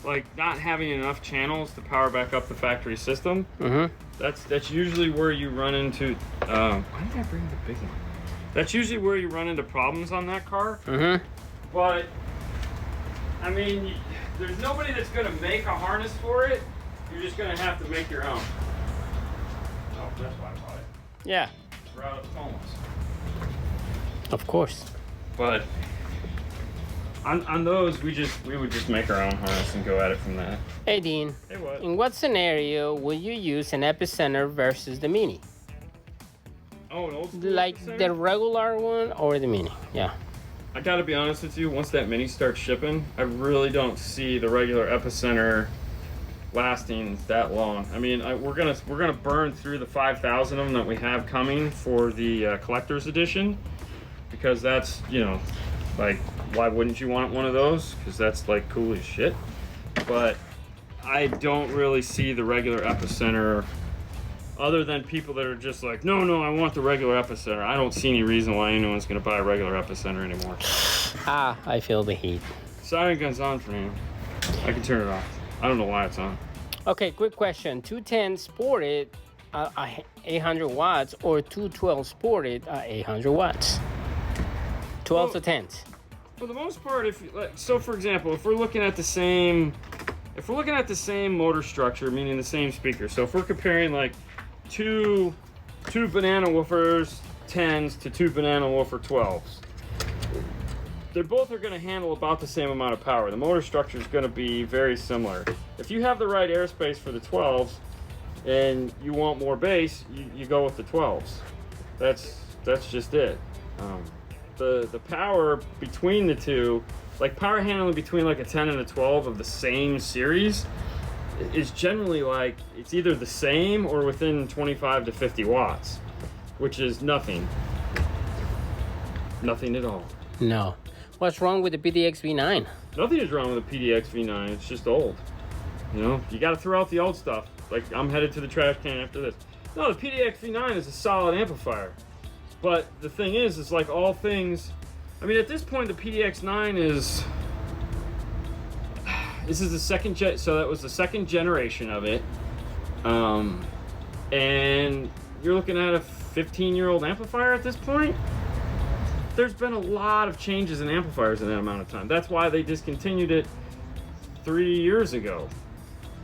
Like not having enough channels to power back up the factory system. That's usually where you run into. Why did I bring the big one? That's usually where you run into problems on that car. But I mean, there's nobody that's going to make a harness for it. You're just going to have to make your own. Oh, that's why I bought it. Yeah. We're out of tones. Of course. But on those, we would just make our own harness and go at it from that. Hey Dean. Hey, what? In what scenario will you use an Epicenter versus the Mini? Oh, an old school Like Epicenter? the regular one or the Mini? Yeah. I gotta be honest with you, once that Mini starts shipping, I really don't see the regular Epicenter lasting that long. I mean, we're gonna burn through the 5,000 of them that we have coming for the collector's edition, because that's, you know, like, why wouldn't you want one of those? Because that's like cool as shit. But I don't really see the regular Epicenter, other than people that are just like, no, I want the regular Epicenter. I don't see any reason why anyone's gonna buy a regular Epicenter anymore. I feel the heat. Siren gun's on for me. I can turn it off. I don't know why it's on. Okay, quick question. 210 sported 800 watts or 212 sported 800 watts? 12 to 10s. For the most part, so for example, if we're looking at the same motor structure, meaning the same speaker. So if we're comparing like two banana woofers 10s to 2 banana woofer 12s, they both are going to handle about the same amount of power. The motor structure is going to be very similar. If you have the right airspace for the 12s and you want more bass, you go with the 12s. That's just it. The power between the two, like power handling between like a 10 and a 12 of the same series, is generally like, it's either the same or within 25 to 50 watts, which is nothing. Nothing at all. No. What's wrong with the PDX V9? Nothing is wrong with the PDX V9. It's just old. You know, you got to throw out the old stuff. Like, I'm headed to the trash can after this. No, the PDX V9 is a solid amplifier. But the thing is like all things, I mean, at this point, the PDX9 is, this is the second so that was the second generation of it. And you're looking at a 15-year-old amplifier at this point. There's been a lot of changes in amplifiers in that amount of time. That's why they discontinued it 3 years ago,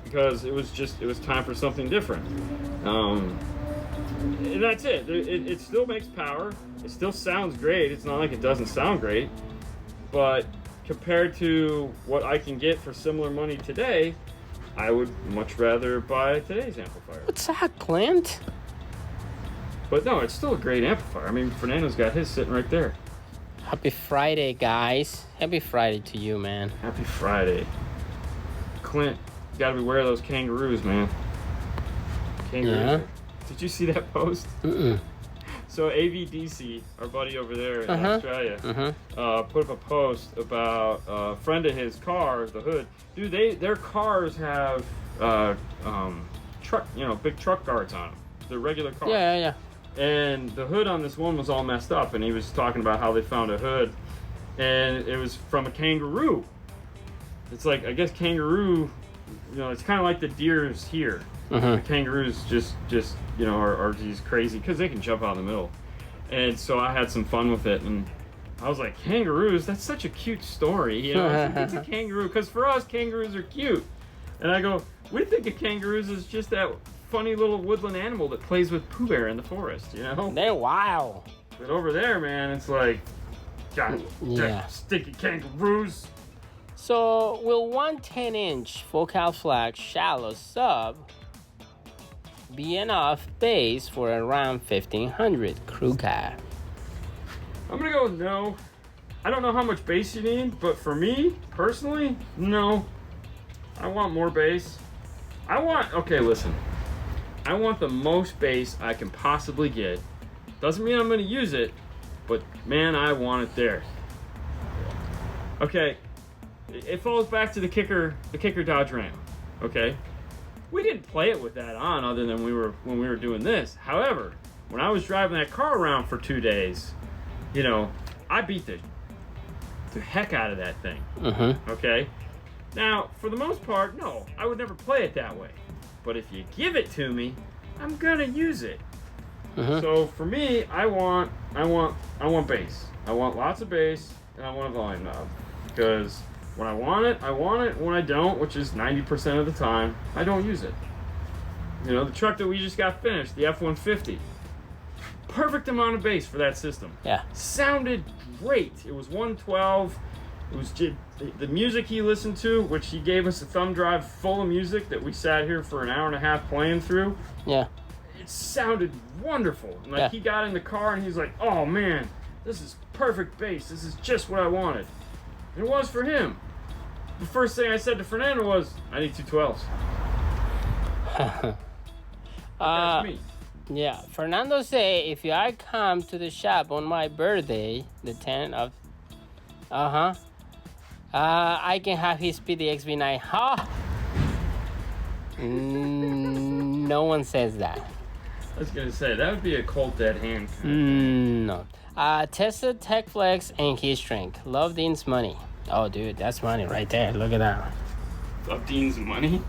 because it was time for something different. And that's it. It still makes power. It still sounds great. It's not like it doesn't sound great. But compared to what I can get for similar money today, I would much rather buy today's amplifier. What's that, Clint? But no, it's still a great amplifier. I mean, Fernando's got his sitting right there. Happy Friday, guys. Happy Friday to you, man. Happy Friday. Clint, you gotta beware of those kangaroos, man. Kangaroos. Yeah. Did you see that post? Mm-mm. So AVDC, our buddy over there in Australia, put up a post about a friend of his car, the Hood. Dude, their cars have truck, big truck guards on them. They're regular cars. Yeah. And the hood on this one was all messed up, and he was talking about how they found a hood, and it was from a kangaroo. It's like, I guess kangaroo, it's kind of like the deers here. The kangaroos just are these crazy, because they can jump out in the middle. And so I had some fun with it, and I was like, kangaroos, that's such a cute story. It's a kangaroo, because for us, kangaroos are cute. And I go, we think of kangaroos as just that funny little woodland animal that plays with Pooh Bear in the forest, They're wild. But over there, man, it's like, God, Yeah. sticky kangaroos. So will 110-inch focal flag shallow sub be enough base for around 1500 crew cab? I'm gonna go with no. I don't know how much bass you need, but for me, personally, no. I want more bass. Okay, listen. I want the most bass I can possibly get. Doesn't mean I'm gonna use it, but man, I want it there. Okay, it falls back to the kicker Dodge Ram. Okay, we didn't play it with that on, other than when we were doing this. However, when I was driving that car around for 2 days, I beat the heck out of that thing. Okay, now for the most part, no, I would never play it that way. But if you give it to me, I'm gonna use it. So for me, I want bass. I want lots of bass, and I want a volume knob. Because when I want it. When I don't, which is 90% of the time, I don't use it. The truck that we just got finished, the F-150. Perfect amount of bass for that system. Yeah. Sounded great. It was 112. It was the music he listened to, which he gave us a thumb drive full of music that we sat here for an hour and a half playing through. Yeah. It sounded wonderful. And he got in the car and he's like, "Oh man, this is perfect bass. This is just what I wanted." And it was for him. The first thing I said to Fernando was, "I need 212s." That's me. Yeah, Fernando say if I come to the shop on my birthday, the 10th of, I can have his PDX-V9. Ha! No one says that. I was gonna say that would be a cold dead hand. No. Tesla Tech Flex and Key Strength. Love Dean's money. Oh, dude, that's money right there. Look at that. Love Dean's money.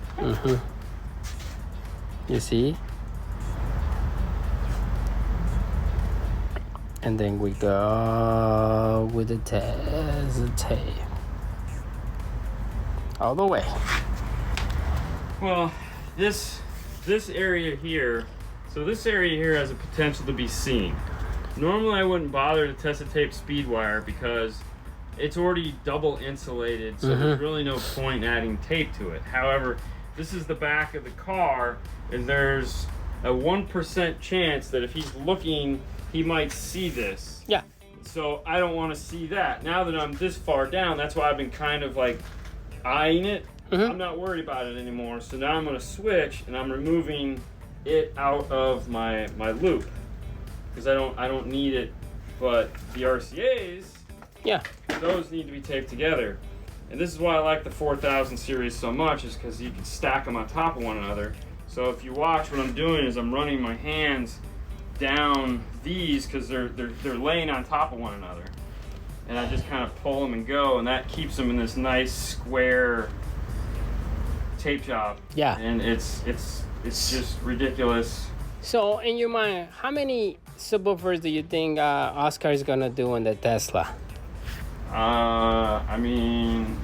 You see? And then we go with the Tesla tape. All the way. Well, this area here, so this area here has a potential to be seen. Normally I wouldn't bother to test the tape speed wire because it's already double insulated, so there's really no point in adding tape to it. However, this is the back of the car, and there's a 1% chance that if he's looking, he might see this. Yeah. So I don't want to see that. Now that I'm this far down, that's why I've been kind of like eyeing it. I'm not worried about it anymore. So now I'm going to switch, and I'm removing it out of my loop because I don't need it. But the RCAs, those need to be taped together. And this is why I like the 4000 series so much, is because you can stack them on top of one another. So if you watch, what I'm doing is I'm running my hands down these because they're laying on top of one another, and I just kind of pull them and go, and that keeps them in this nice square tape job. Yeah. And it's just ridiculous. So in your mind, how many subwoofers do you think Oscar is gonna do on the Tesla? I mean,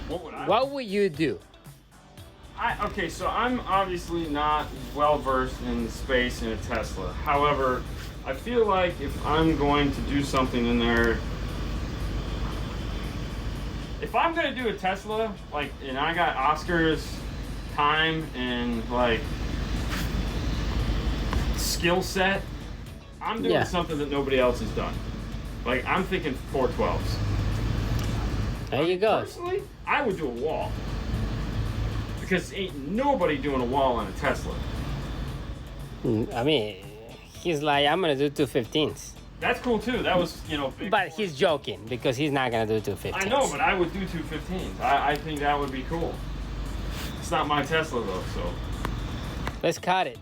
what would you do? Okay, so I'm obviously not well versed in the space in a Tesla. However, I feel like if I'm going to do something in there, if I'm gonna do a Tesla, like, and I got Oscar's time and like skill set, I'm doing something that nobody else has done. Like, I'm thinking 412s. There you go. Personally, I would do a wall. Because ain't nobody doing a wall on a Tesla. I mean, he's like, I'm gonna do 215s. That's cool too. That was, big. But he's joking because he's not gonna do 215s. I know, but I would do 215s. I think that would be cool. It's not my Tesla though, so. Let's cut it.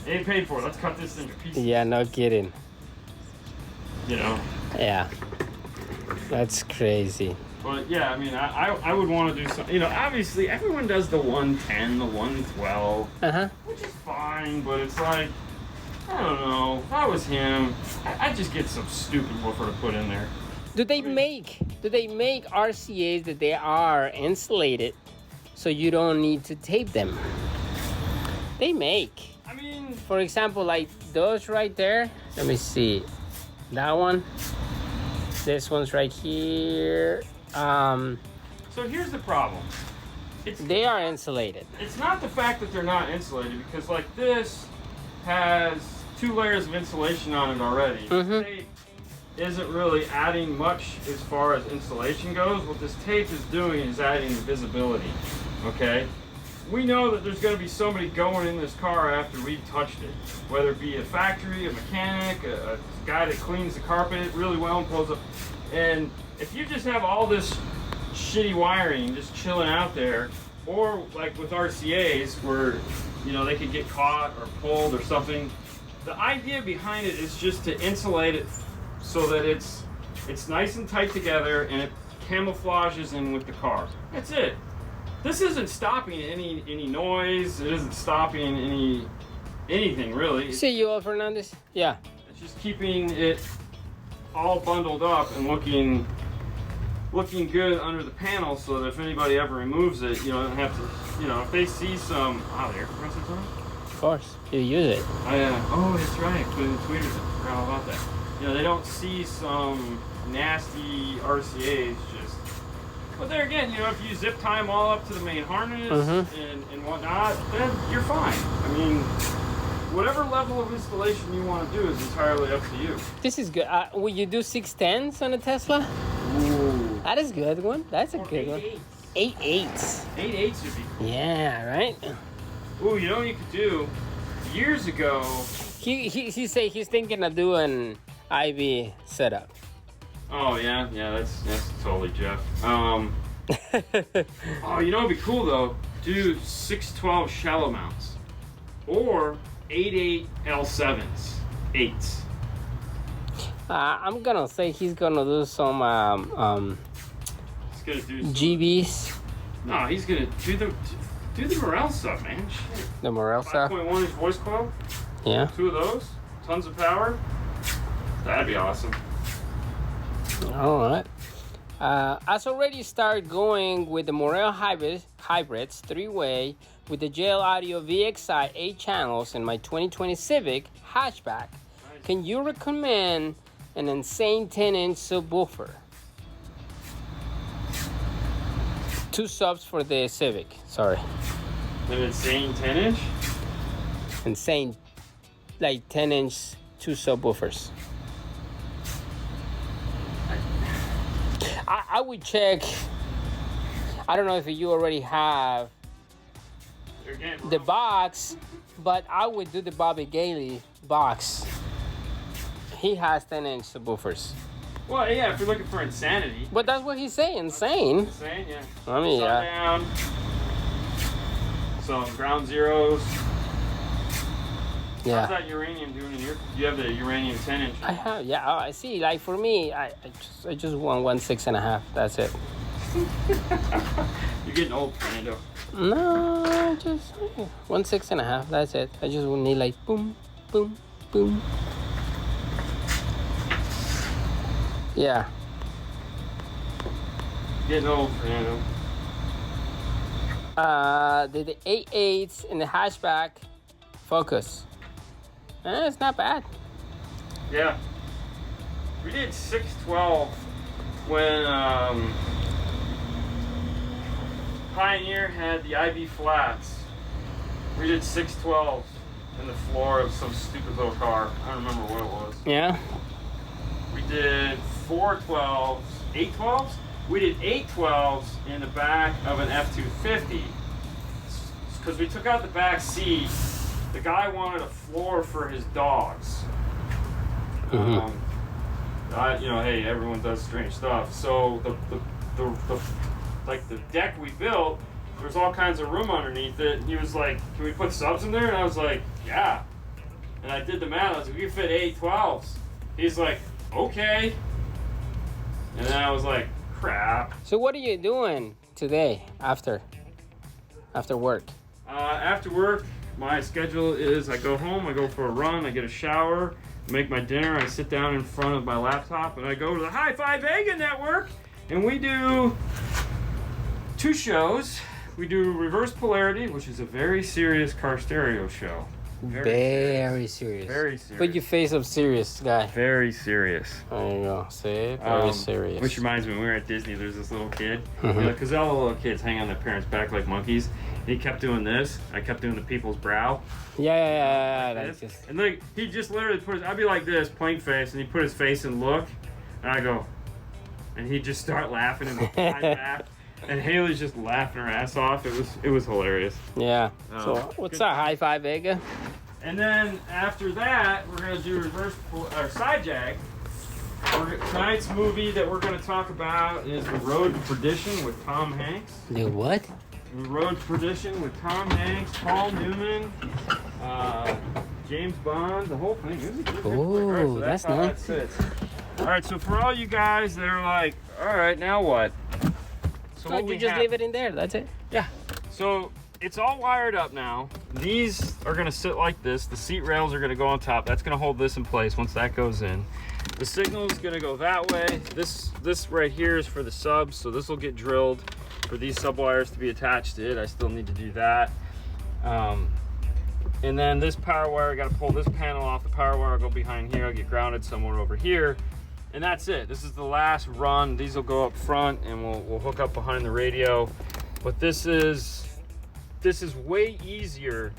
Ain't paid for it. Let's cut this into pieces. Yeah, no kidding. You know. Yeah. That's crazy. But yeah, I mean, I would want to do something. You know, obviously everyone does the 110, the 112, which is fine. But it's like, I don't know. If I was him, I'd just get some stupid woofer to put in there. Do they make RCAs that they are insulated, so you don't need to tape them? They make. I mean, For example, like those right there. Let me see. That one. This one's right here. so here's the problem. They are insulated. It's not the fact that they're not insulated, because like this has 2 layers of insulation on it already. The tape isn't really adding much as far as insulation goes. What this tape is doing is adding visibility. Okay? We know that there's going to be somebody going in this car after we've touched it, whether it be a factory, a mechanic, a guy that cleans the carpet really well and pulls up. And if you just have all this shitty wiring just chilling out there, or like with RCAs where, you know, they could get caught or pulled or something, the idea behind it is just to insulate it so that it's nice and tight together and it camouflages in with the car. That's it. This isn't stopping any noise. It isn't stopping anything really. See you all, Fernandez? Yeah. It's just keeping it all bundled up and looking good under the panel, so that if anybody ever removes it, you know, don't have to, you know, if they see some, the air compressor on? Of course. You use it. Oh, that's right. Put it in the tweeters. I forgot all about that. You know, they don't see some nasty RCAs just. But there again, you know, if you zip tie them all up to the main harness and whatnot, then you're fine. I mean, whatever level of installation you want to do is entirely up to you. This is good. Will you do 610s on a Tesla? Ooh. That is a good one. That's a good one. 8.8s. 8.8s would be cool. Yeah, right? Ooh, you know what you could do? Years ago. He say he's thinking of doing IV setup. Oh yeah, that's totally Jeff. Oh, you know what'd be cool though? Do 612 shallow mounts, or 8.8 L7s, 8s. I'm gonna say he's gonna do some He's gonna do some, GBs. No, he's gonna do the Morel stuff, man. Shit. The Morel stuff. 5.1 inch voice coil. Yeah. 2 of those. Tons of power. That'd be awesome. All right. As already started going with the Morel hybrids 3-way with the JL Audio VXI 8 channels in my 2020 Civic hatchback. Nice. Can you recommend an insane 10-inch subwoofer? 2 subs for the Civic. Sorry. An insane 10-inch? Insane, like 10-inch 2 subwoofers. I would check. I don't know if you already have the box, but I would do the Bobby Gailey box. He has 10-inch subwoofers. Well, yeah, if you're looking for insanity. But that's what he's saying, insane. Insane, yeah. I mean, Down, some ground zeros. Yeah. How's that uranium doing in your? You have the uranium 10-inch. I have, yeah. I see. Like for me, I just want 1 6.5. That's it. You're getting old, Fernando. No, just 1 6.5. That's it. I just need like boom, boom, boom. Yeah. Getting old, Fernando. The 8.8s in the hatchback Focus. It's not bad. Yeah. We did 612 when Pioneer had the IB flats. We did 612 in the floor of some stupid little car. I don't remember what it was. Yeah. We did 412s, 812s? We did 812s in the back of an F-250. Because we took out the back seat. The guy wanted a floor for his dogs. You know, hey, everyone does strange stuff. So the the deck we built, there's all kinds of room underneath it. And he was like, "Can we put subs in there?" And I was like, "Yeah." And I did the math. I was like, "We can fit 8 12s." He's like, "Okay." And then I was like, "Crap." So what are you doing today after work? After work, my schedule is I go home, I go for a run, I get a shower, make my dinner, I sit down in front of my laptop, and I go to the Hi-Fi Vega Network, and we do 2 shows. We do Reverse Polarity, which is a very serious car stereo show. Very serious. Very serious. Put your face up, serious guy. Very serious. There you go. See? Very serious. Which reminds me, when we were at Disney, there's this little kid. Mhm. Because all the little kids hang on their parents' back like monkeys. He kept doing this. I kept doing the people's brow. Yeah. Like just... And like, he just literally put his, I'd be like this, plain face, and he put his face and look, and I go, and he'd just start laughing and go back. And Haley's just laughing her ass off. It was hilarious. Yeah. So what's that, Hi-Fi Vega? And then after that, we're gonna do side jag. Tonight's movie that we're gonna talk about is The Road to Perdition with Tom Hanks. The what? The Road to Perdition with Tom Hanks, Paul Newman, James Bond, the whole thing. Oh, so that's how nice. that sits. All right, so for all you guys that are like, all right, now what? So what you we just have- leave it in there. That's it. Yeah. So it's all wired up now. These are gonna sit like this. The seat rails are gonna go on top. That's gonna hold this in place once that goes in. The signal is gonna go that way. This right here is for the subs, so this will get drilled for these sub wires to be attached to it. I still need to do that. And then this power wire, I gotta pull this panel off. The power wire will go behind here. I'll get grounded somewhere over here. And that's it. This is the last run. These will go up front and we'll hook up behind the radio. But this is way easier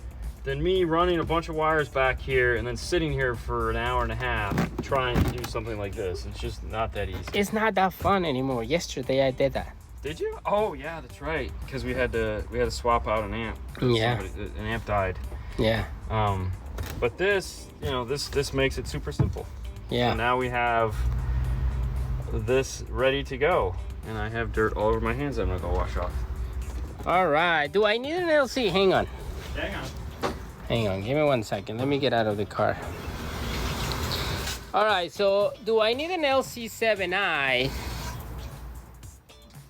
than me running a bunch of wires back here and then sitting here for an hour and a half trying to do something like this. It's just not that easy. It's not that fun anymore. Yesterday I did that. Did you? Oh yeah, that's right. Because we had to swap out an amp. Yeah. An amp died. Yeah. But this, this makes it super simple. Yeah. So now we have this ready to go, and I have dirt all over my hands. I'm gonna go wash off. All right. Do I need an LC? Hang on. Hang on. Hang on. Give me 1 second. Let me get out of the car. All right. So do I need an LC7i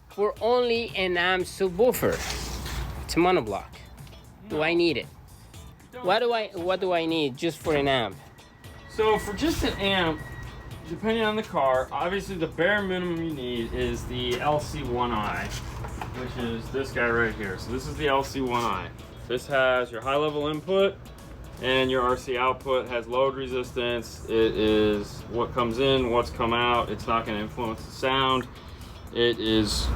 for only an amp subwoofer? It's a monoblock. Do I need it? What do I need just for an amp? So for just an amp, depending on the car, obviously the bare minimum you need is the LC1i, which is this guy right here. So this is the LC1i. This has your high level input and your RC output, has load resistance. It is what comes in, what's come out. It's not going to influence the sound. It is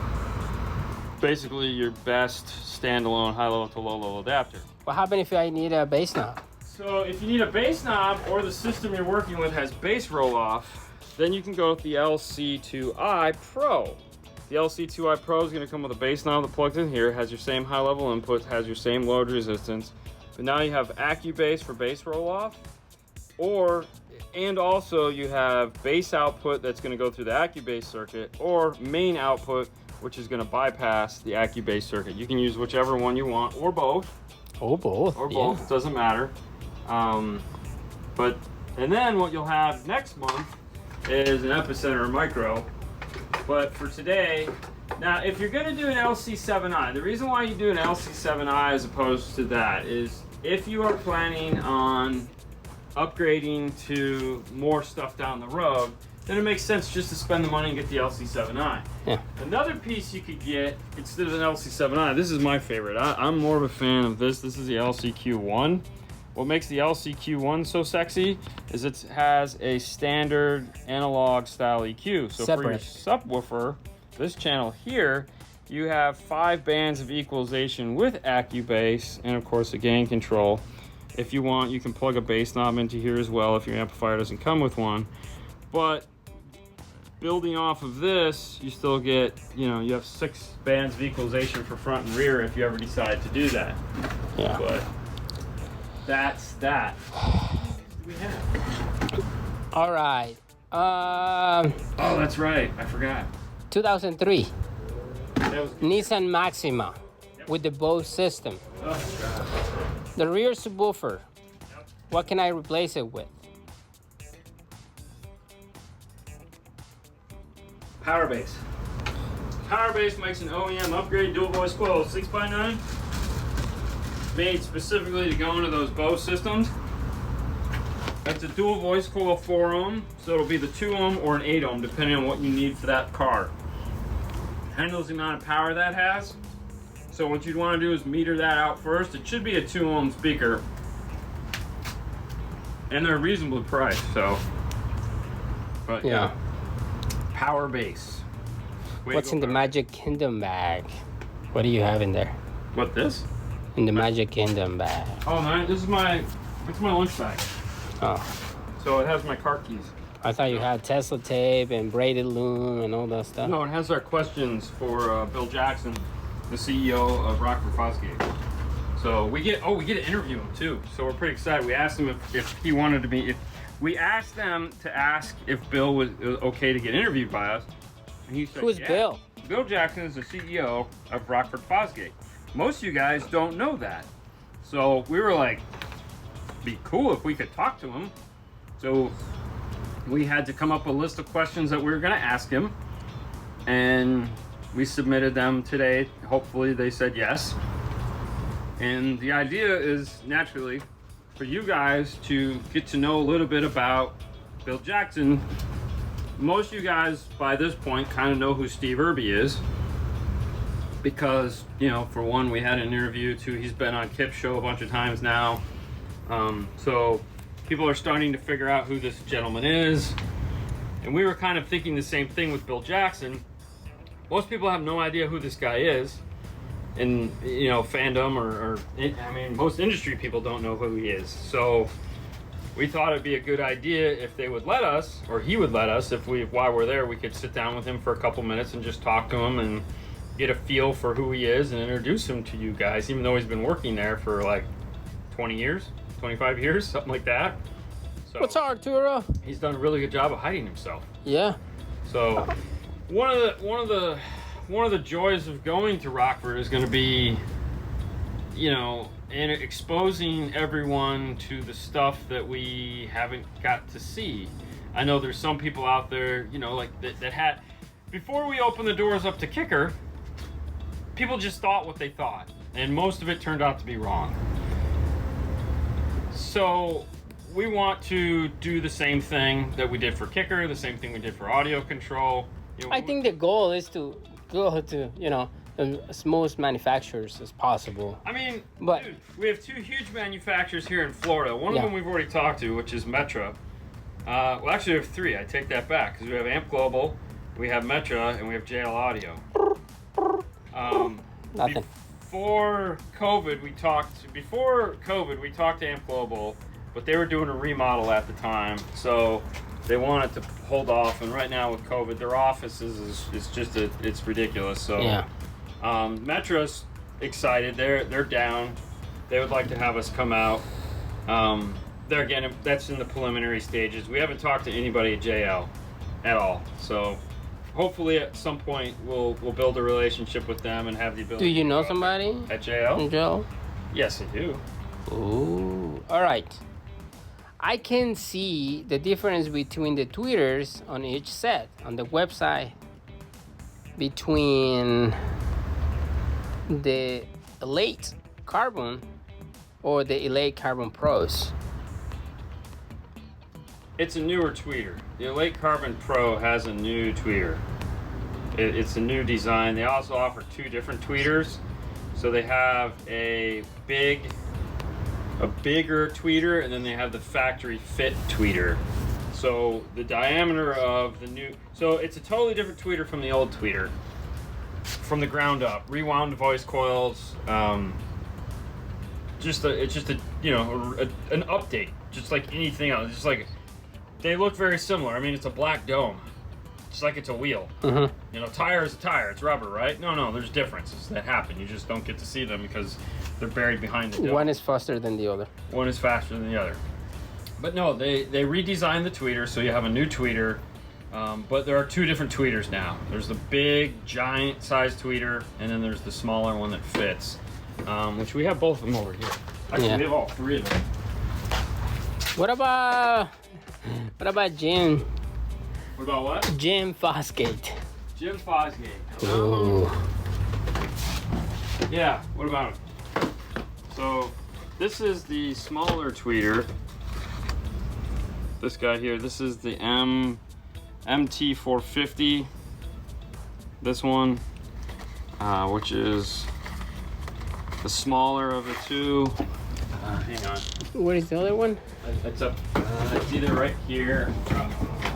basically your best standalone high level to low level adapter. What happens if I need a bass knob? So if you need a bass knob or the system you're working with has bass roll off, then you can go with the LC2i Pro. The LC2i Pro is going to come with a bass knob that plugs in here, has your same high level input, has your same load resistance. But now you have AccuBass for bass roll off, and also you have bass output that's going to go through the AccuBass circuit, or main output, which is going to bypass the AccuBass circuit. You can use whichever one you want, or both. Oh, both. Or both, it doesn't matter. And then what you'll have next month is an Epicenter Micro. But for today, now if you're gonna do an LC7i, the reason why you do an LC7i as opposed to that is if you are planning on upgrading to more stuff down the road, then it makes sense just to spend the money and get the LC7i. Yeah. Another piece you could get instead of an LC7i, this is my favorite. I'm more of a fan of this. This is the LCQ1. What makes the LCQ1 so sexy is it has a standard analog style EQ. So for your subwoofer, this channel here, you have 5 bands of equalization with AccuBass and of course a gain control. If you want, you can plug a bass knob into here as well if your amplifier doesn't come with one. But building off of this, you still get, you have 6 bands of equalization for front and rear if you ever decide to do that. Yeah. But that's that. What do we have? All right. Oh, that's right. I forgot. 2003. That was Nissan Maxima with the Bose system. The rear subwoofer. What can I replace it with? Power base. Power base makes an OEM upgrade dual voice coil 6x9, made specifically to go into those Bose systems. It's a dual voice coil 4 ohm, so it'll be the 2 ohm or an 8 ohm depending on what you need for that car. Handles the amount of power that has. So what you'd want to do is meter that out first. It should be a 2 ohm speaker, and they're reasonably priced. So, but yeah, power base. What's in the Magic Kingdom bag? What do you have in there? What, this? In the Magic Kingdom bag. Oh man, it's my lunch bag. Oh. So it has my car keys. I thought you had Tesla tape and braided loom and all that stuff. No, it has our questions for Bill Jackson, the CEO of Rockford Fosgate. So we get to interview him too. So we're pretty excited. We asked him if he wanted to be. We asked them to ask if Bill was okay to get interviewed by us, and he said, Who's yeah. Bill? Bill Jackson is the CEO of Rockford Fosgate. Most of you guys don't know that. So we were like, be cool if we could talk to him. So we had to come up with a list of questions that we were going to ask him, and we submitted them today. Hopefully they said yes. And the idea is naturally for you guys to get to know a little bit about Bill Jackson. Most of you guys by this point kind of know who Steve Irby is, because, you know, for one, we had an interview. Two, he's been on Kip's show a bunch of times now. So people are starting to figure out who this gentleman is. And we were kind of thinking the same thing with Bill Jackson. Most people have no idea who this guy is. In, you know, fandom or I mean, most industry people don't know who he is. So we thought it'd be a good idea if they would let us, or he would let us, while we're there, we could sit down with him for a couple minutes and just talk to him and get a feel for who he is and introduce him to you guys, even though he's been working there for like 20 years, 25 years, something like that. So what's up, Arturo? He's done a really good job of hiding himself. Yeah. So one of the joys of going to Rockford is going to be, you know, and exposing everyone to the stuff that we haven't got to see. I know there's some people out there, you know, like that had, before we opened the doors up to Kicker, people just thought what they thought, and most of it turned out to be wrong. So we want to do the same thing that we did for Kicker, the same thing we did for audio control. You know, I think the goal is to go to, you know, as most manufacturers as possible. I mean, but dude, we have two huge manufacturers here in Florida. One of them we've already talked to, which is Metra. Well, actually, we have three. I take that back, because we have Amp Global, we have Metra, and we have JL Audio. Nothing. Before COVID, we talked to Amp Global, but they were doing a remodel at the time, so they wanted to hold off. And right now with COVID, their offices it's ridiculous. So yeah. Metra's excited. They're down. They would like to have us come out. There again, that's in the preliminary stages. We haven't talked to anybody at JL at all. So hopefully at some point we'll build a relationship with them and have the ability. Do you know somebody at JL? Joe? Yes, I do. Ooh. All right. I can see the difference between the tweeters on each set on the website between the Elite Carbon or the Elite Carbon Pros. It's a newer tweeter. The Elite Carbon Pro has a new tweeter. It's a new design. They also offer two different tweeters. So they have a bigger tweeter, and then they have the factory fit tweeter. So the diameter of the new, so it's a totally different tweeter from the old tweeter, from the ground up. Rewound voice coils. It's just a you know, an update, just like anything else. Just like, they look very similar. I mean, it's a black dome, just like it's a wheel. Mm-hmm. You know, tire is a tire. It's rubber, right? No, there's differences that happen. You just don't get to see them because they're buried behind the dome. One is faster than the other. One is faster than the other. But no, they redesigned the tweeter, so you have a new tweeter. But there are two different tweeters now. There's the big, giant size tweeter, and then there's the smaller one that fits, which we have both of them over here. Actually, we have all three of them. What about Jim? What about what? Jim Fosgate. Jim Fosgate. Ooh. Yeah, what about him? So, this is the smaller tweeter. This guy here, this is the MT450. This one, which is the smaller of the two. Hang on. What is the other one? It's up. It's either right here.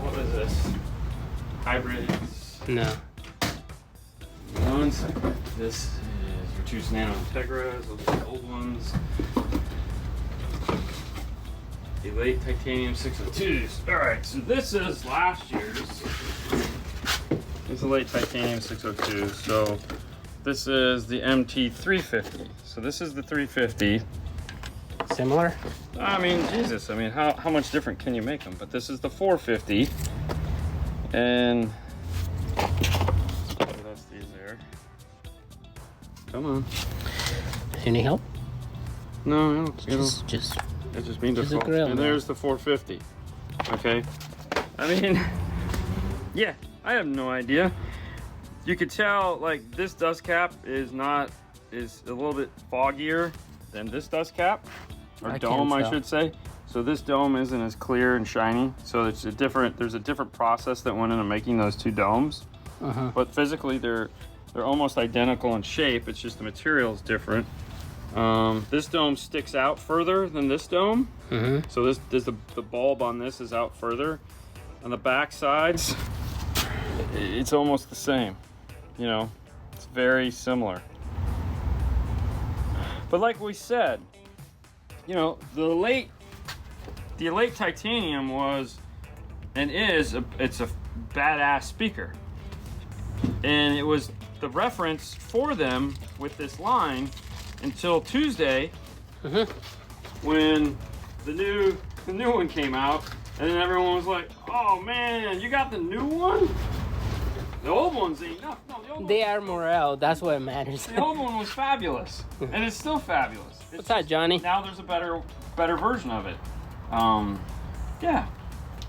What is this? Hybrids. No. 1 second. This is Virtus Nano Integras. Those are the old ones. Elate Titanium 602s. Alright, so this is last year's. This is Elate Titanium 602. So this is the MT350. So this is the 350. Similar? I mean, Jesus. I mean, how much different can you make them? But this is the 450. And that's these there. Come on. Any help? No, Just it just means just a a grill, and man. there's the 450. Okay. I mean, yeah, I have no idea. You could tell, like, this dust cap is a little bit foggier than this dust cap, or dome, I should say. So this dome isn't as clear and shiny. So there's a different process that went into making those two domes. But physically, they're almost identical in shape. It's just the material is different. This dome sticks out further than this dome. So the bulb on this is out further. On the back sides, it's almost the same. You know, it's very similar. But like we said, you know, the Elate Titanium was and is it's a badass speaker, and it was the reference for them with this line until Tuesday, when the new one came out, and then everyone was like, "Oh man, you got the new one? The old one's ain't enough." No, the old They are morale. That's what matters. The old one was fabulous, and it's still fabulous. What's that, Johnny? Now there's a better version of it. Yeah,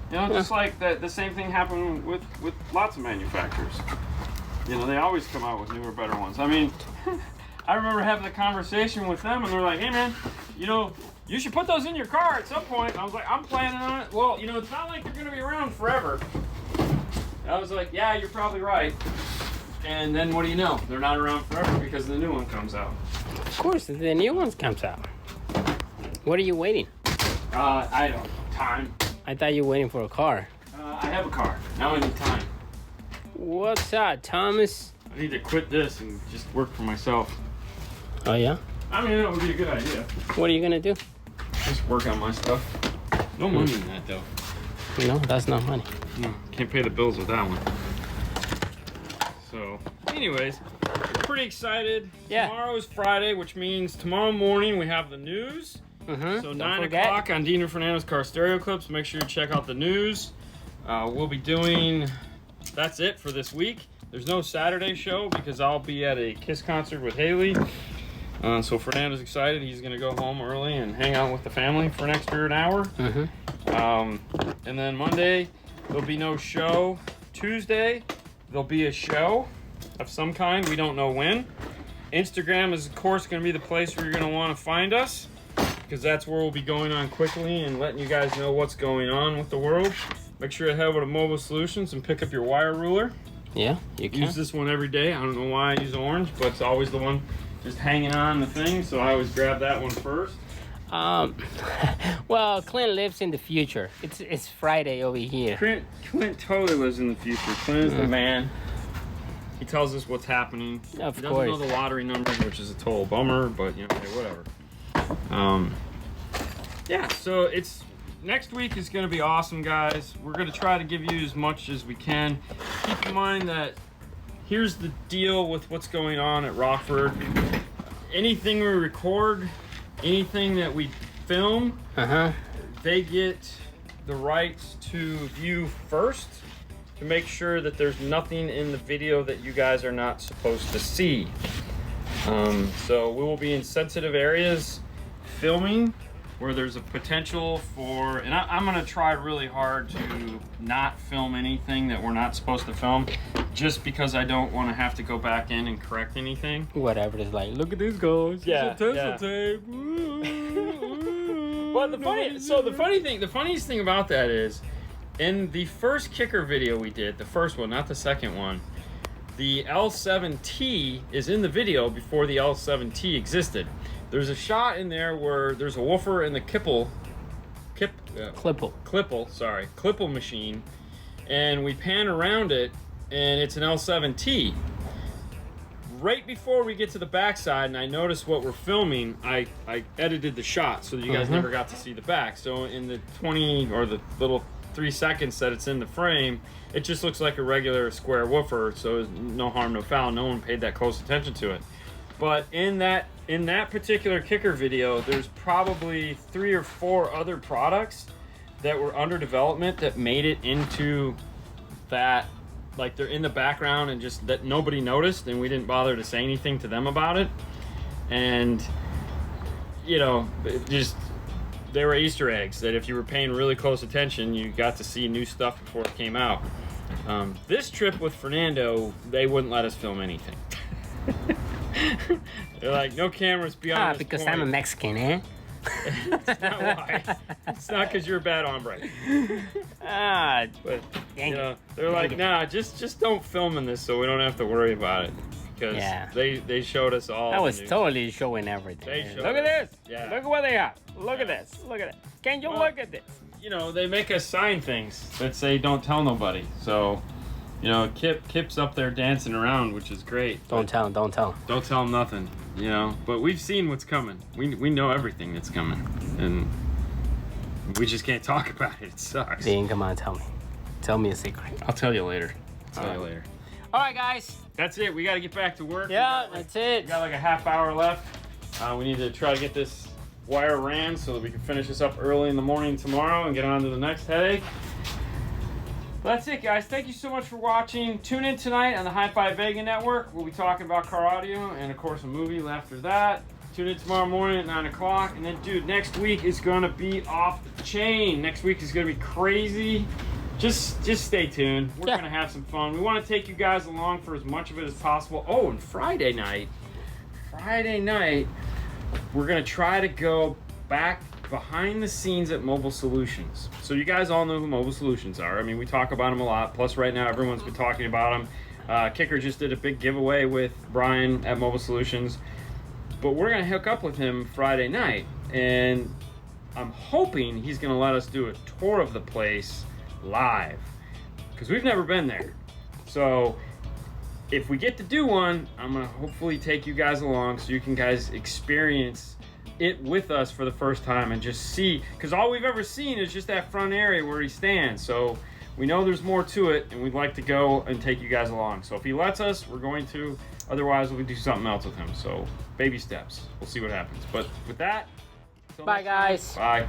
you know, just like the same thing happened with lots of manufacturers. You know, they always come out with newer, better ones. I mean, I remember having a conversation with them, and they're like, "Hey, man, you know, you should put those in your car at some point." And I was like, "I'm planning on it." Well, you know, it's not like they're going to be around forever. I was like, "Yeah, you're probably right." And then what do you know? They're not around forever because the new one comes out. Of course, the new one comes out. What are you waiting? I don't know. Time. I thought you were waiting for a car. I have a car. Now I need time. What's that, Thomas? I need to quit this and just work for myself. Oh, yeah? I mean, that would be a good idea. What are you going to do? Just work on my stuff. No money in that, though. No, that's not money. No, can't pay the bills with that one. So, anyways, pretty excited. Yeah. Tomorrow is Friday, which means tomorrow morning we have the news. So 9 o'clock on Dean and Fernando's Car Stereo Clips. Make sure you check out the news. We'll be doing... That's it for this week. There's no Saturday show because I'll be at a KISS concert with Haley. So Fernando's excited. He's going to go home early and hang out with the family for an extra hour. And then Monday, there'll be no show. Tuesday, there'll be a show of some kind. We don't know when. Instagram is, of course, going to be the place where you're going to want to find us, because that's where we'll be going on quickly and letting you guys know what's going on with the world. Make sure to head over to Mobile Solutions and pick up your wire ruler. Yeah, you can. Use this one every day. I don't know why I use orange, but it's always the one just hanging on the thing, so I always grab that one first. Well, Clint lives in the future. It's Friday over here. Clint totally lives in the future. Clint is the man. He tells us what's happening. Of he doesn't course. know the lottery numbers, which is a total bummer, but you know, hey, whatever. Yeah, so next week is going to be awesome, guys. We're going to try to give you as much as we can. Keep in mind that here's the deal with what's going on at Rockford. Anything we record, anything that we film, they get the rights to view first, to make sure that there's nothing in the video that you guys are not supposed to see. So we will be in sensitive areas filming where there's a potential for, and I'm gonna try really hard to not film anything that we're not supposed to film, just because I don't want to have to go back in and correct anything. Whatever it's like, look at these guys. Yeah, It's a yeah. tape. But the funniest thing about that is, in the first kicker video we did, the first one, not the second one, the L7T is in the video before the L7T existed. There's a shot in there where there's a woofer in the Klippel machine, and we pan around it, and it's an L7T. Right before we get to the backside, and I noticed what we're filming, I edited the shot so that you guys never got to see the back. So in the 20 or the little 3 seconds that it's in the frame, it just looks like a regular square woofer. So no harm, no foul. No one paid that close attention to it. But in that particular kicker video, there's probably 3 or 4 other products that were under development that made it into that, like they're in the background and just that nobody noticed, and we didn't bother to say anything to them about it. And you know, they were Easter eggs that if you were paying really close attention, you got to see new stuff before it came out. This trip with Fernando, they wouldn't let us film anything. They're like, no cameras beyond this because point. I'm a Mexican, eh? It's not why. It's not because you're a bad hombre. But you know, they're like, nah, just don't film in this so we don't have to worry about it. Because they showed us all. I was totally showing everything. Look at this. Yeah. Look at what they have. Look at this. Look at it. Can you look at this? You know, they make us sign things that say don't tell nobody. So, you know, Kip's up there dancing around, which is great. Don't tell him. Don't tell him. Don't tell him nothing. You know, but we've seen what's coming. We know everything that's coming, and we just can't talk about it. It sucks. Dean, come on, tell me. Tell me a secret. I'll tell you later. Tell you later. All right, guys. That's it. We got to get back to work. Yeah, that's it. We got like a half hour left. We need to try to get this wire ran so that we can finish this up early in the morning tomorrow and get on to the next headache. That's it, guys. Thank you so much for watching. Tune in tonight on the Hi-Fi Vega Network. We'll be talking about car audio and, of course, a movie after that. Tune in tomorrow morning at 9 o'clock. And then, dude, next week is going to be off the chain. Next week is going to be crazy. Just stay tuned. We're going to have some fun. We want to take you guys along for as much of it as possible. Oh, and Friday night, we're going to try to go back behind the scenes at Mobile Solutions. So you guys all know who Mobile Solutions are. I mean, we talk about them a lot. Plus, right now, everyone's been talking about them. Kicker just did a big giveaway with Brian at Mobile Solutions. But we're going to hook up with him Friday night. And I'm hoping he's going to let us do a tour of the place live. Because we've never been there. So if we get to do one, I'm going to hopefully take you guys along so you can guys experience it with us for the first time and just see, because all we've ever seen is just that front area where he stands. So we know there's more to it, and we'd like to go and take you guys along. So if he lets us, we're going to. Otherwise, we'll do something else with him. So baby steps. We'll see what happens. But with that, bye, guys. Bye.